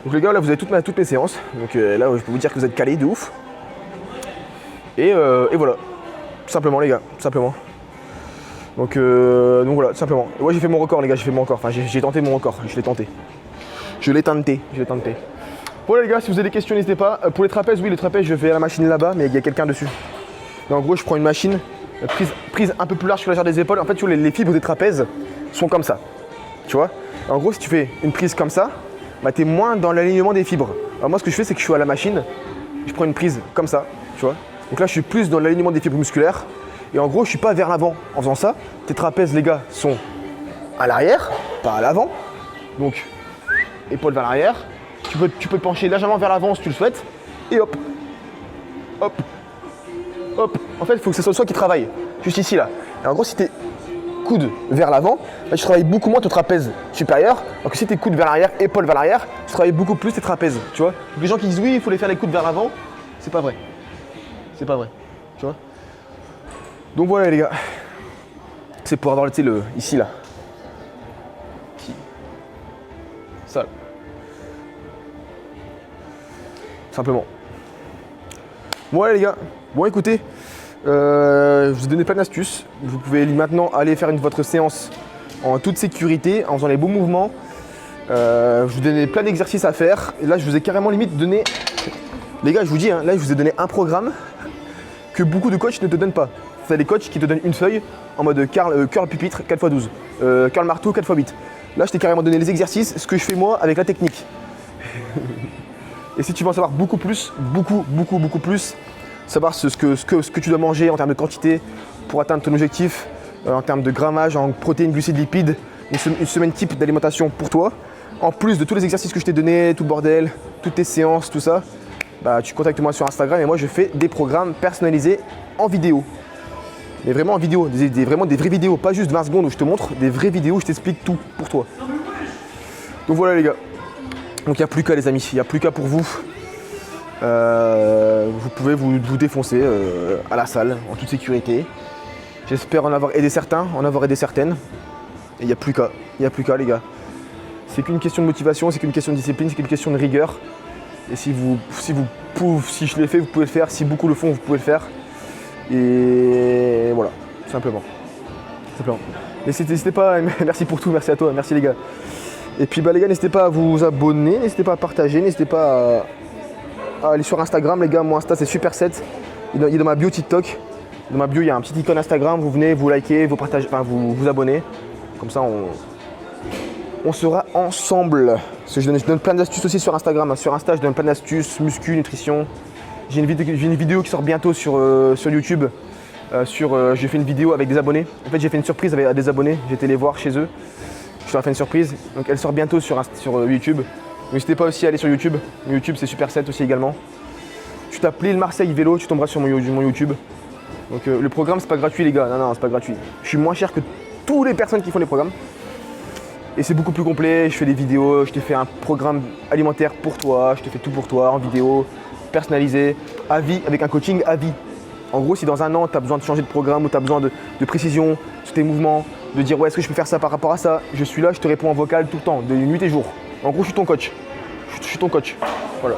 Donc les gars, là vous avez toutes mes séances. Donc là je peux vous dire que vous êtes calés de ouf. Et voilà, tout simplement les gars, tout simplement. Donc voilà, tout simplement. Et ouais, j'ai fait mon record les gars, j'ai fait mon record. Enfin j'ai tenté mon record, je l'ai tenté. Je l'ai tenté. Voilà les gars, si vous avez des questions, n'hésitez pas. Pour les trapèzes, oui les trapèzes je vais à la machine là-bas, mais il y a quelqu'un dessus. Et en gros je prends une machine, prise un peu plus large sur la largeur des épaules. En fait tu vois, les fibres des trapèzes sont comme ça. Tu vois. En gros si tu fais une prise comme ça, bah, tu es moins dans l'alignement des fibres. Alors moi ce que je fais c'est que je suis à la machine, je prends une prise comme ça, tu vois. Donc là je suis plus dans l'alignement des fibres musculaires. Et en gros je suis pas vers l'avant en faisant ça. Tes trapèzes les gars sont à l'arrière, pas à l'avant. Donc épaules vers l'arrière. Tu peux te pencher légèrement vers l'avant si tu le souhaites. Et hop, hop, hop. En fait il faut que ce soit toi qui travaille, juste ici là. Et en gros si tu es coude vers l'avant, là, tu travailles beaucoup moins ton trapèze supérieur. Donc si tes coudes vers l'arrière, épaules vers l'arrière, tu travailles beaucoup plus tes trapèzes, tu vois. Donc, les gens qui disent oui, il faut les faire les coudes vers l'avant, c'est pas vrai. C'est pas vrai, tu vois. Donc voilà les gars. C'est pour avoir le ici là. Ici. Ça. Simplement. Voilà les gars. Bon écoutez. Je vous ai donné plein d'astuces. Vous pouvez maintenant aller faire votre séance en toute sécurité, en faisant les bons mouvements. Je vous ai donné plein d'exercices à faire. Et là, je vous ai carrément limite donné... Les gars, je vous dis, hein, là, je vous ai donné un programme que beaucoup de coachs ne te donnent pas. C'est des coachs qui te donnent une feuille en mode curl pupitre 4x12, curl marteau 4x8. Là, je t'ai carrément donné les exercices, ce que je fais moi avec la technique. Et si tu veux en savoir beaucoup plus, beaucoup plus, savoir ce que tu dois manger en termes de quantité pour atteindre ton objectif, en termes de grammage, en protéines, glucides, lipides, une semaine type d'alimentation pour toi. En plus de tous les exercices que je t'ai donnés, tout le bordel, toutes tes séances, tout ça, bah, tu contactes moi sur Instagram et moi je fais des programmes personnalisés en vidéo. Mais vraiment en vidéo, vraiment des vraies vidéos, pas juste 20 secondes où je te montre, des vraies vidéos où je t'explique tout pour toi. Donc voilà les gars. Donc il n'y a plus qu'à les amis, il n'y a plus qu'à pour vous. Vous pouvez vous défoncer à la salle en toute sécurité. J'espère en avoir aidé certains, en avoir aidé certaines. Et il n'y a plus qu'à, les gars. C'est qu'une question de motivation, c'est qu'une question de discipline, c'est qu'une question de rigueur. Et si je l'ai fait, vous pouvez le faire. Si beaucoup le font, vous pouvez le faire. Et voilà, simplement. N'hésitez pas, merci pour tout, merci à toi, merci les gars. Et puis bah les gars, n'hésitez pas à vous abonner, n'hésitez pas à partager, n'hésitez pas à aller sur Instagram les gars. Mon Insta c'est Super7, il est dans ma bio TikTok. Dans ma bio il y a un petit icône Instagram, vous venez, vous likez, vous partagez, enfin vous abonnez. Comme ça on sera ensemble. Parce que je donne plein d'astuces aussi sur Instagram. Sur Insta je donne plein d'astuces, muscu, nutrition. J'ai une vidéo qui sort bientôt sur YouTube. J'ai fait une vidéo avec des abonnés. En fait j'ai fait une surprise à des abonnés, j'ai été les voir chez eux. Je leur ai fait une surprise, donc elle sort bientôt sur YouTube. N'hésitez pas aussi à aller sur YouTube. YouTube c'est Super7 aussi également. Tu tapes Lille Marseille vélo, tu tomberas sur mon YouTube. Donc le programme c'est pas gratuit les gars, non c'est pas gratuit. Je suis moins cher que toutes les personnes qui font les programmes. Et c'est beaucoup plus complet, je fais des vidéos, je t'ai fait un programme alimentaire pour toi, je te fais tout pour toi en vidéo, personnalisé, à vie, avec un coaching à vie. En gros si dans un an tu as besoin de changer de programme ou tu as besoin de précision sur tes mouvements, de dire ouais est-ce que je peux faire ça par rapport à ça, je suis là, je te réponds en vocal tout le temps, de nuit et jour. En gros je suis ton coach. Je suis ton coach. Voilà.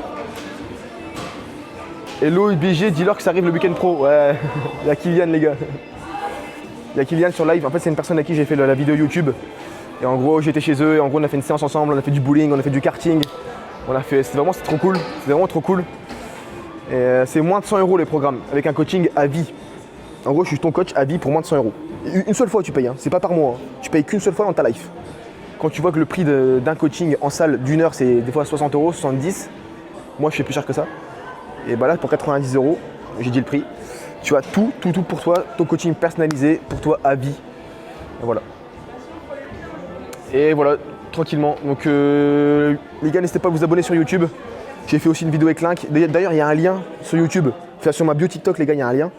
Hello IBG, dis-leur que ça arrive le week-end pro. Ouais, il y a Kylian les gars. Il y a Kylian sur live. En fait c'est une personne à qui j'ai fait la vidéo YouTube. Et en gros j'étais chez eux et en gros on a fait une séance ensemble, on a fait du bowling, on a fait du karting. C'est trop cool. C'est vraiment trop cool. Et c'est moins de 100 € les programmes avec un coaching à vie. En gros je suis ton coach à vie pour moins de 100 €. Une seule fois tu payes, hein. C'est pas par mois. Hein. Tu payes qu'une seule fois dans ta life. Quand tu vois que le prix d'un coaching en salle d'une heure c'est des fois 60 €, 70, moi je fais plus cher que ça. Et bah là, pour 90 €, j'ai dit le prix. Tu as tout pour toi, ton coaching personnalisé pour toi à vie. Et voilà. Et voilà, tranquillement. Donc les gars, n'hésitez pas à vous abonner sur YouTube. J'ai fait aussi une vidéo avec Link. D'ailleurs, il y a un lien sur YouTube. Enfin, sur ma bio TikTok, les gars, il y a un lien.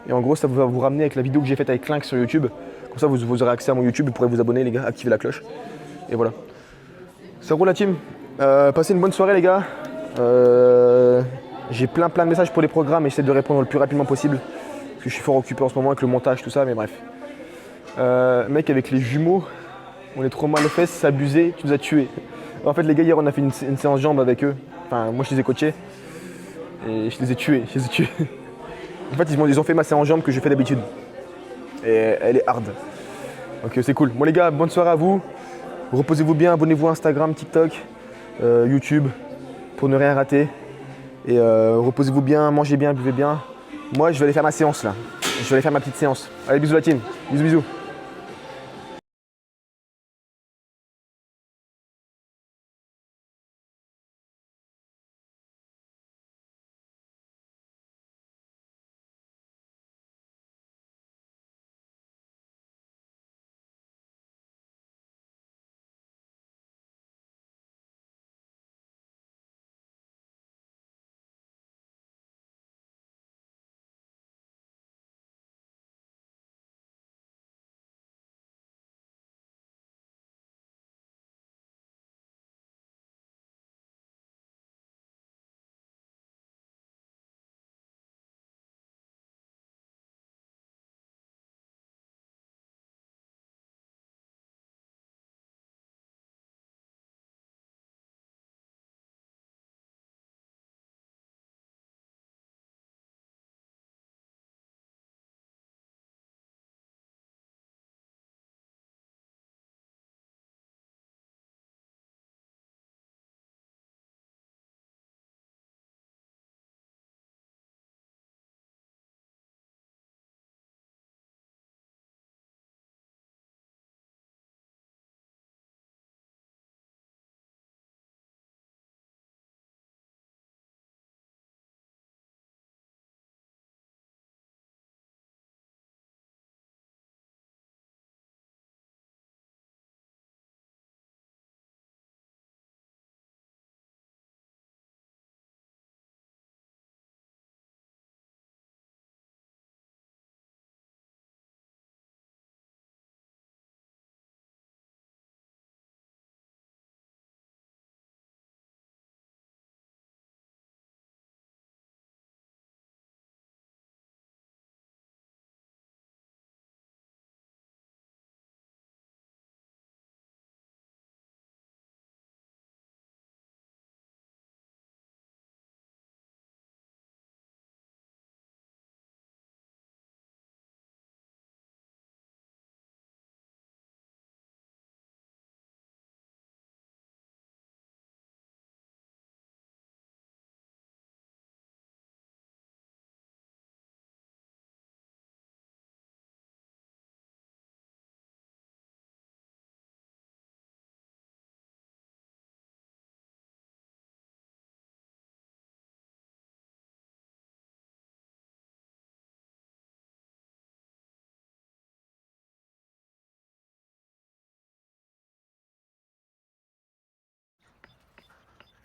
Et en gros, ça va vous ramener avec la vidéo que j'ai faite avec Link sur YouTube. Comme ça, vous aurez accès à mon YouTube. Vous pourrez vous abonner, les gars, activer la cloche. Et voilà. Ça roule la team. Passez une bonne soirée, les gars. J'ai plein de messages pour les programmes et j'essaie de répondre le plus rapidement possible. Parce que je suis fort occupé en ce moment avec le montage, tout ça, mais bref. Mec, avec les jumeaux, on est trop mal aux fesses, c'est abusé, tu nous as tués. En fait, les gars, hier, on a fait une séance jambes avec eux. Enfin, moi, je les ai coachés. Et je les ai tués. En fait, ils ont fait ma séance jambes que je fais d'habitude. Et elle est hard. Donc, c'est cool. Bon, les gars, bonne soirée à vous. Reposez-vous bien, abonnez-vous à Instagram, TikTok, YouTube, pour ne rien rater. Et reposez-vous bien, mangez bien, buvez bien. Moi, je vais aller faire ma séance, là. Je vais aller faire ma petite séance. Allez, bisous la team. Bisous.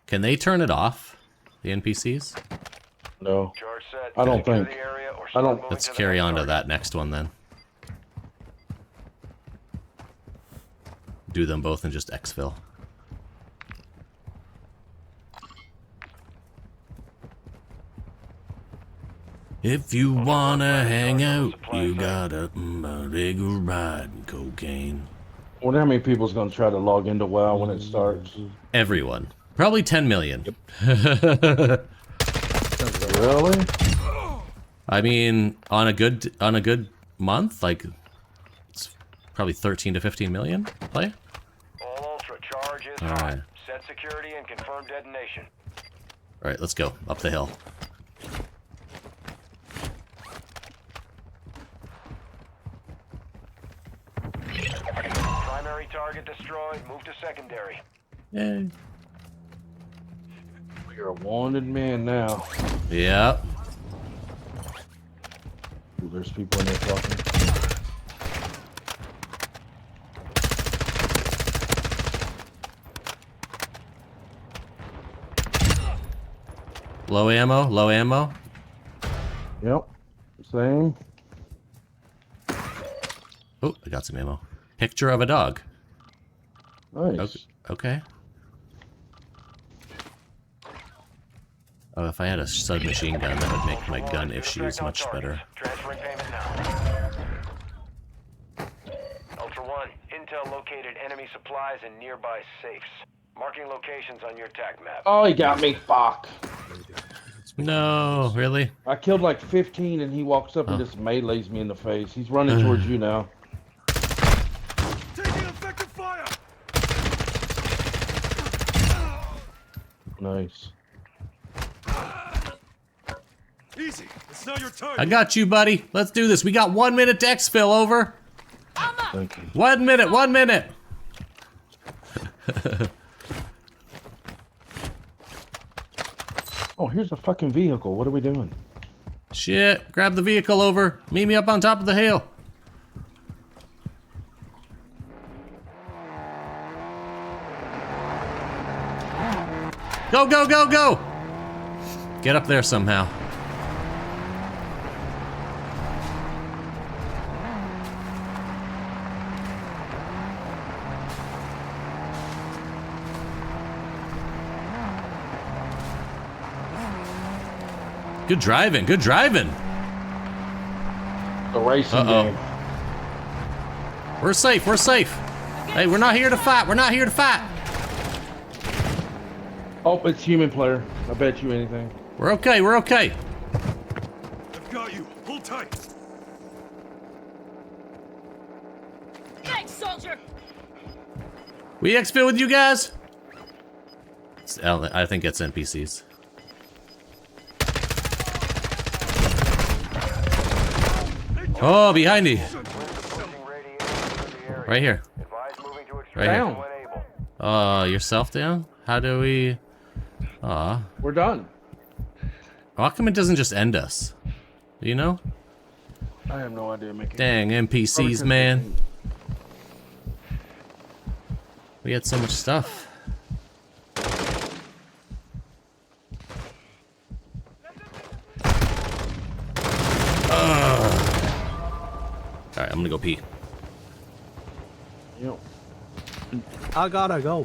Can they turn it off, the NPCs? No, I don't think. I don't. Let's carry on to that next one then. Do them both in just exfil. If you wanna hang out, you gotta big ride cocaine. I wonder how many people's gonna try to log into WoW when it starts. Everyone. Probably 10 million. Yep. Really? I mean, on a good month, like it's probably 13 to 15 million play. All Ultra charge is All right. Set security and confirm detonation. All right, let's go up the hill. Primary target destroyed. Move to secondary. Yay. You're a wanted man now. Yep. Ooh, there's people in there talking. Low ammo, low ammo. Yep. Same. Oh, I got some ammo. Picture of a dog. Nice. Okay. Oh, if I had a submachine gun, that would make my gun issues much better. Transferring payment now. Ultra One, intel located enemy supplies in nearby safes. Marking locations on your TAC map. Oh, he got me. Fuck. No, really? I killed like 15 and he walks up and just melees me in the face. He's running towards you now. Taking effective fire! Nice. Easy. It's not your turn. I got you, buddy. Let's do this. We got 1 minute to exfil, over. Thank you. 1 minute, 1 minute. Oh, here's a fucking vehicle. What are we doing? Shit, grab the vehicle, over. Meet me up on top of the hill. Go, go, go, go! Get up there somehow. Good driving, good driving. The racing Uh-oh. game. We're safe, we're safe. Hey, we're not here to fight, we're not here to fight. Oh, it's human player. I bet you anything. We're okay, we're okay. I've got you. Hold tight. Thanks, soldier. We exfil with you guys? I think it's NPCs. Oh, behind me. Right here. Advise moving to Right here. Down. when able. Oh, yourself down? How do we... Aw. We're done. How come it doesn't just end us? Do you know? I have no idea, Mickey. Dang, NPCs, man. We had so much stuff. Alright, I'm gonna go pee. Yep. I gotta go.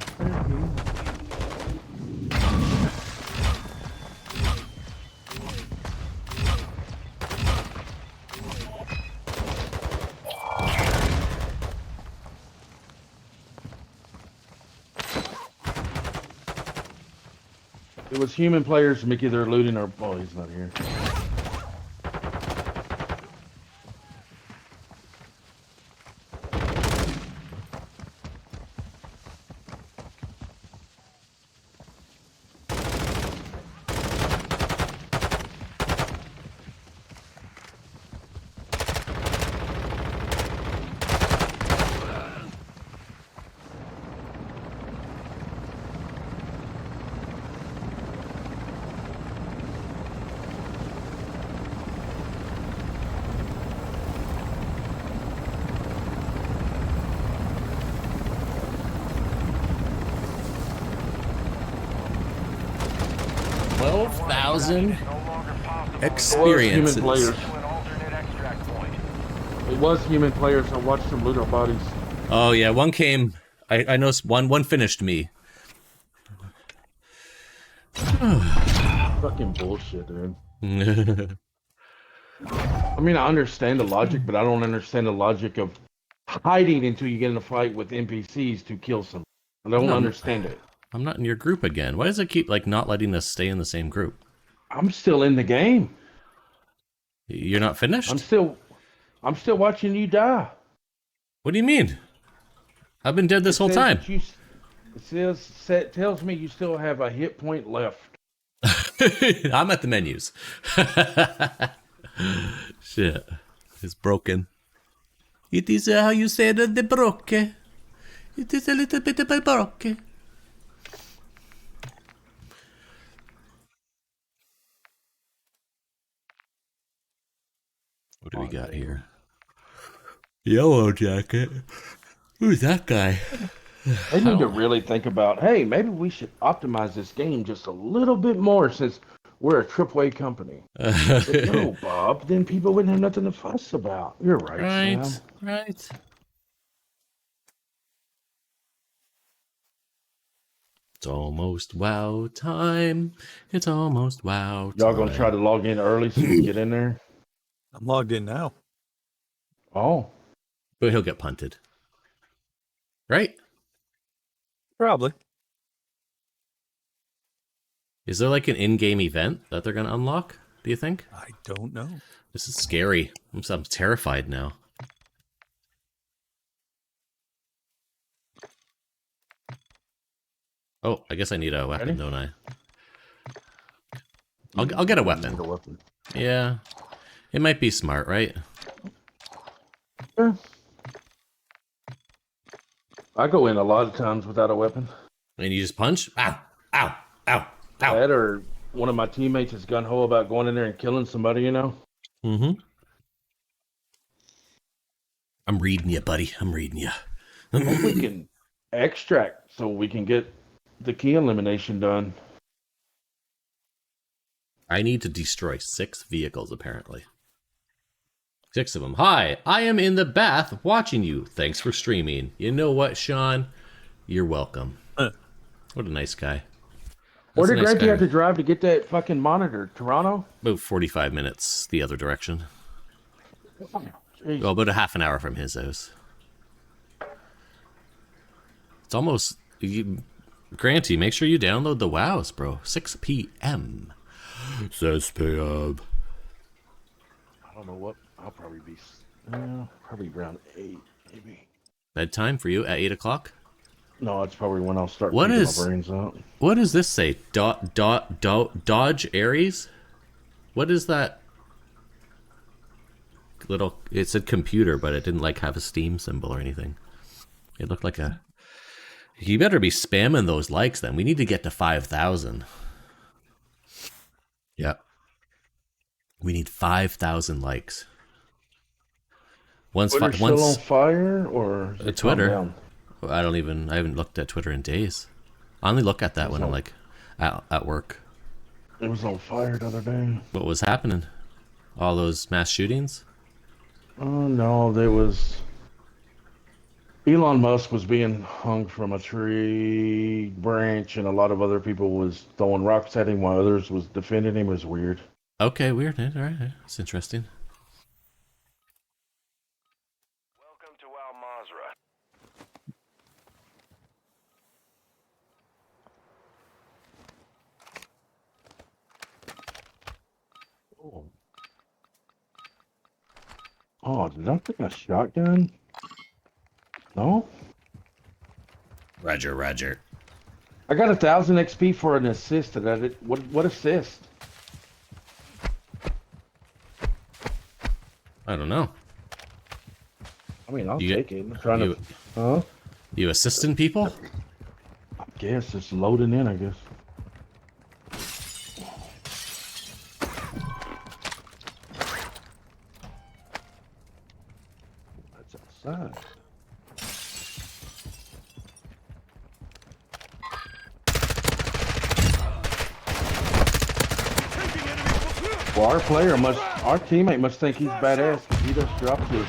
It was human players, Mickey. They're looting our. Oh, he's not here. $12,000 No longer possible. experiences. Human players. To an alternate extract point. It was human players. I watched them loot our bodies. Oh yeah, one came. I noticed one finished me. Fucking bullshit, dude. I mean, I understand the logic, but I don't understand the logic of hiding until you get in a fight with NPCs to kill someone. I don't understand it. I'm not in your group again. Why does it keep like not letting us stay in the same group? I'm still in the game. You're not finished? I'm still watching you die. What do you mean? I've been dead this whole Says time. that it tells me you still have a hit point left. I'm at the menus. Shit. It's broken. It is how you say that the broke. It is a little bit of broke. What do we got here? Yellow jacket. Who's that guy? They need to really think about, hey, maybe we should optimize this game just a little bit more since we're a AAA company. But no, Bob, then people wouldn't have nothing to fuss about. You're right, Right, Sam. right. It's almost WoW time. It's almost WoW time. Y'all gonna try to log in early so you can get in there? I'm logged in now. Oh, But he'll get punted. Right? Probably. Is there like an in-game event that they're gonna unlock, do you think? I don't know. This is scary. I'm terrified now. Oh, I guess I need a weapon, Ready? don't I? I'll get a need weapon. a weapon. Yeah. It might be smart, right? Yeah. I go in a lot of times without a weapon. And you just punch? Ow! Ow! Ow! Ow! That or one of my teammates is gun ho about going in there and killing somebody, you know? Mm-hmm. I'm reading you, buddy. I'm reading you. Hope we can extract so we can get the key elimination done. I need to destroy 6 vehicles, apparently. 6 of them. Hi, I am in the bath watching you. Thanks for streaming. You know what, Sean? You're welcome. What a nice guy. Where That's a did nice Greg guy. have to drive to get that fucking monitor? Toronto? About 45 minutes the other direction. Jeez. Well, about a half an hour from his house. It's almost... Granty, make sure you download the WoWs, bro. 6 p.m. 6 p.m. I don't know what. I'll probably be probably around 8, maybe. Bedtime for you at 8 o'clock? No, it's probably when I'll start What picking is- my brains out. What does this say? Dodge Aries? What is that? Little, it said computer, but it didn't like have a Steam symbol or anything. It looked like a... You better be spamming those likes then. We need to get to 5,000. Yeah. We need 5,000 likes. Once, Twitter's still on fire, or is it Twitter. calmed down? I haven't looked at Twitter in days. I only look at that when I'm like at work. It was on fire the other day. What was happening? All those mass shootings? Oh no, there was Elon Musk was being hung from a tree branch, and a lot of other people was throwing rocks at him while others was defending him. It was weird. Okay, weird. All right, that's interesting. Welcome to Al Mazrah. Oh, did I pick a shotgun? No, Roger, Roger. I got 1,000 XP for an assist. That I did. What assist? I don't know. I mean, I'll You- take it. I'm trying you- to. Huh? You assisting people? I guess it's loading in. I guess. That's outside. Well, our teammate must think he's badass because he just dropped his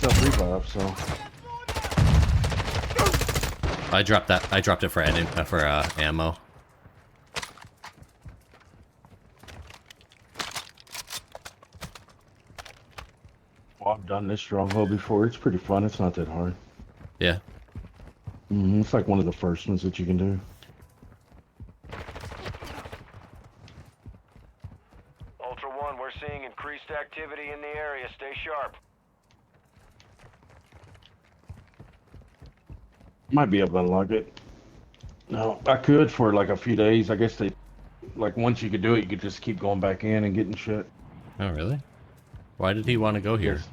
self-revive. So I dropped that. I dropped it for ammo. well, I've done this stronghold before. It's pretty fun. It's not that hard. Yeah. It's like one of the first ones that you can do. Ultra One, we're seeing increased activity in the area. Stay sharp. Might be able to unlock it. No, I could for like a few days. I guess they, like, once you could do it, you could just keep going back in and getting shit. Oh, really? Why did he want to go here? Yes.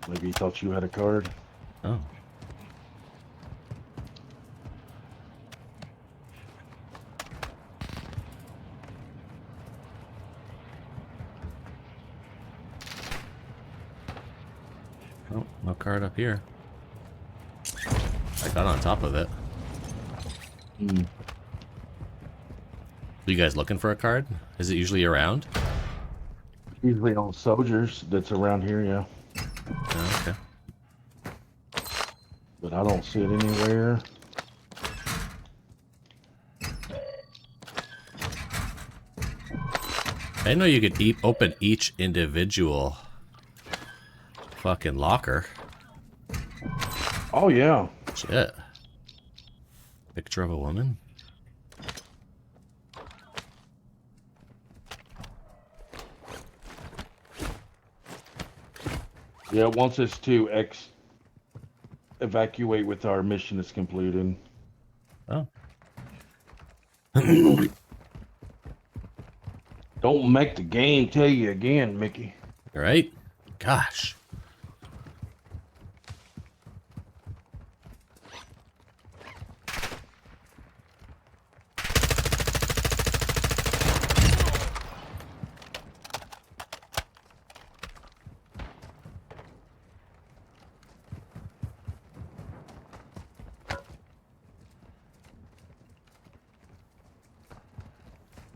Maybe he thought you had a card. Oh. Oh, no card up here. I got on top of it. Hmm. You guys looking for a card? Is it usually around? Usually on soldiers that's around here, yeah. Oh, okay. But I don't see it anywhere. I didn't know you could open each individual fucking locker. Oh, yeah. Shit. Picture of a woman? Yeah, it wants us to evacuate with our mission is completed. Oh. Don't make the game tell you again, Mickey. Right? Gosh.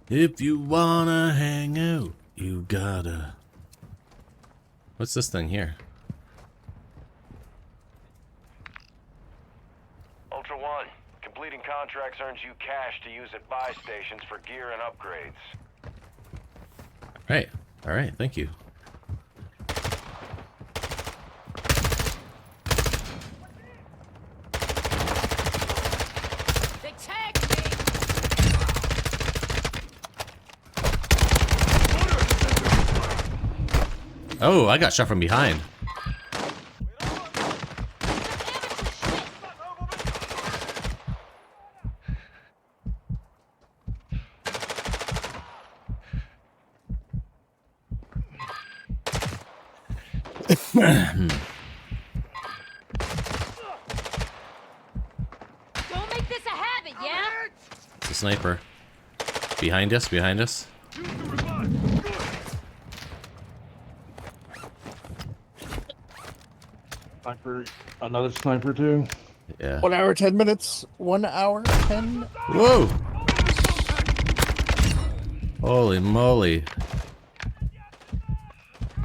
If you wanna hang out, you gotta... What's this thing here? Ultra One, completing contracts earns you cash to use at buy stations for gear and upgrades. Right. Alright, thank you. They tagged me! Oh, I got shot from behind. Don't make this a habit, yeah? It's a sniper. Behind us, behind us. Use the revive. Good. Sniper, another sniper too. Yeah. 1 hour, 10 minutes. 1 hour, 10. Whoa! Holy moly.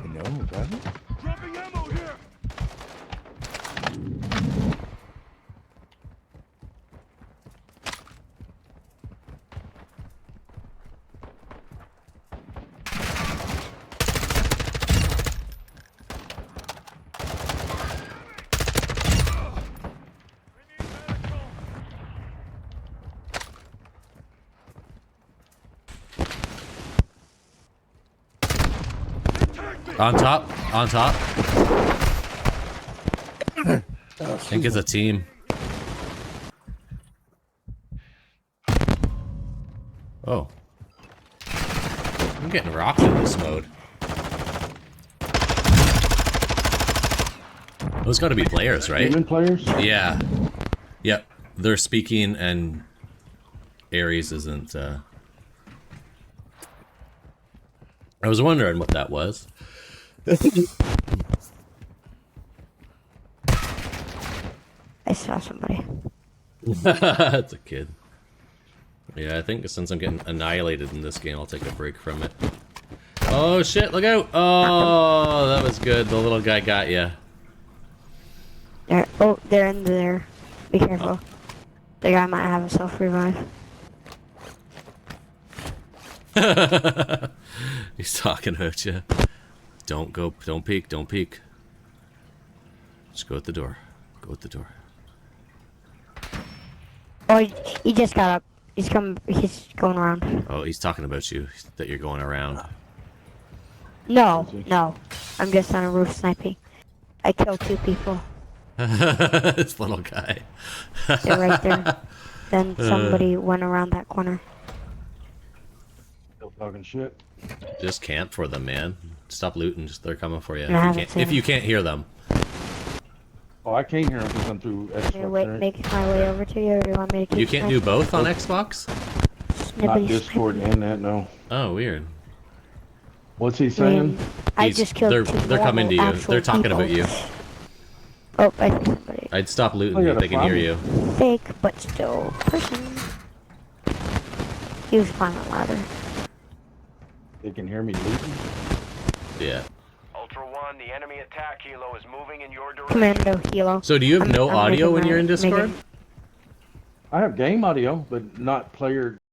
No, doesn't. Dropping ammo here. On top, on top. I think it's a team. Oh. I'm getting rocked in this mode. Those gotta be players, right? Human players? Yeah. Yep. They're speaking and Ares isn't, I was wondering what that was. I saw somebody. That's a kid. Yeah, I think since I'm getting annihilated in this game, I'll take a break from it. Oh shit, look out! Oh, that was good. The little guy got you. They're in there. Be careful. The guy might have a self-revive. He's talking about you. Don't go, don't peek, don't peek. Just go at the door. Go at the door. Oh, he just got up. He's going around. Oh, he's talking about you, that you're going around. No. I'm just on a roof sniping. I killed 2 people. This little guy. They're right there. Then somebody went around that corner. Still talking shit. Just camp for them, man. Stop looting. Just they're coming for you. I If you can't hear them. Oh, I can't hear him because I'm through Can I Xbox. make my way over to you, or do you want me to keep You can't do both on Xbox? Not Discord and that, no. Oh, weird. What's he saying? I He's- just killed they're 2 coming to you. normal, They're actual talking about people. you. Oh, I see somebody. I'd stop looting Oh, you yeah, if they the can hear problem. you. Fake, but still person. He was climbing a ladder. They can hear me looting. Yeah. Ultra One, the enemy attack helo is moving in your direction. Commando Hilo. So do you have no I'm audio making when my- you're in Discord? making- I have game audio, but not player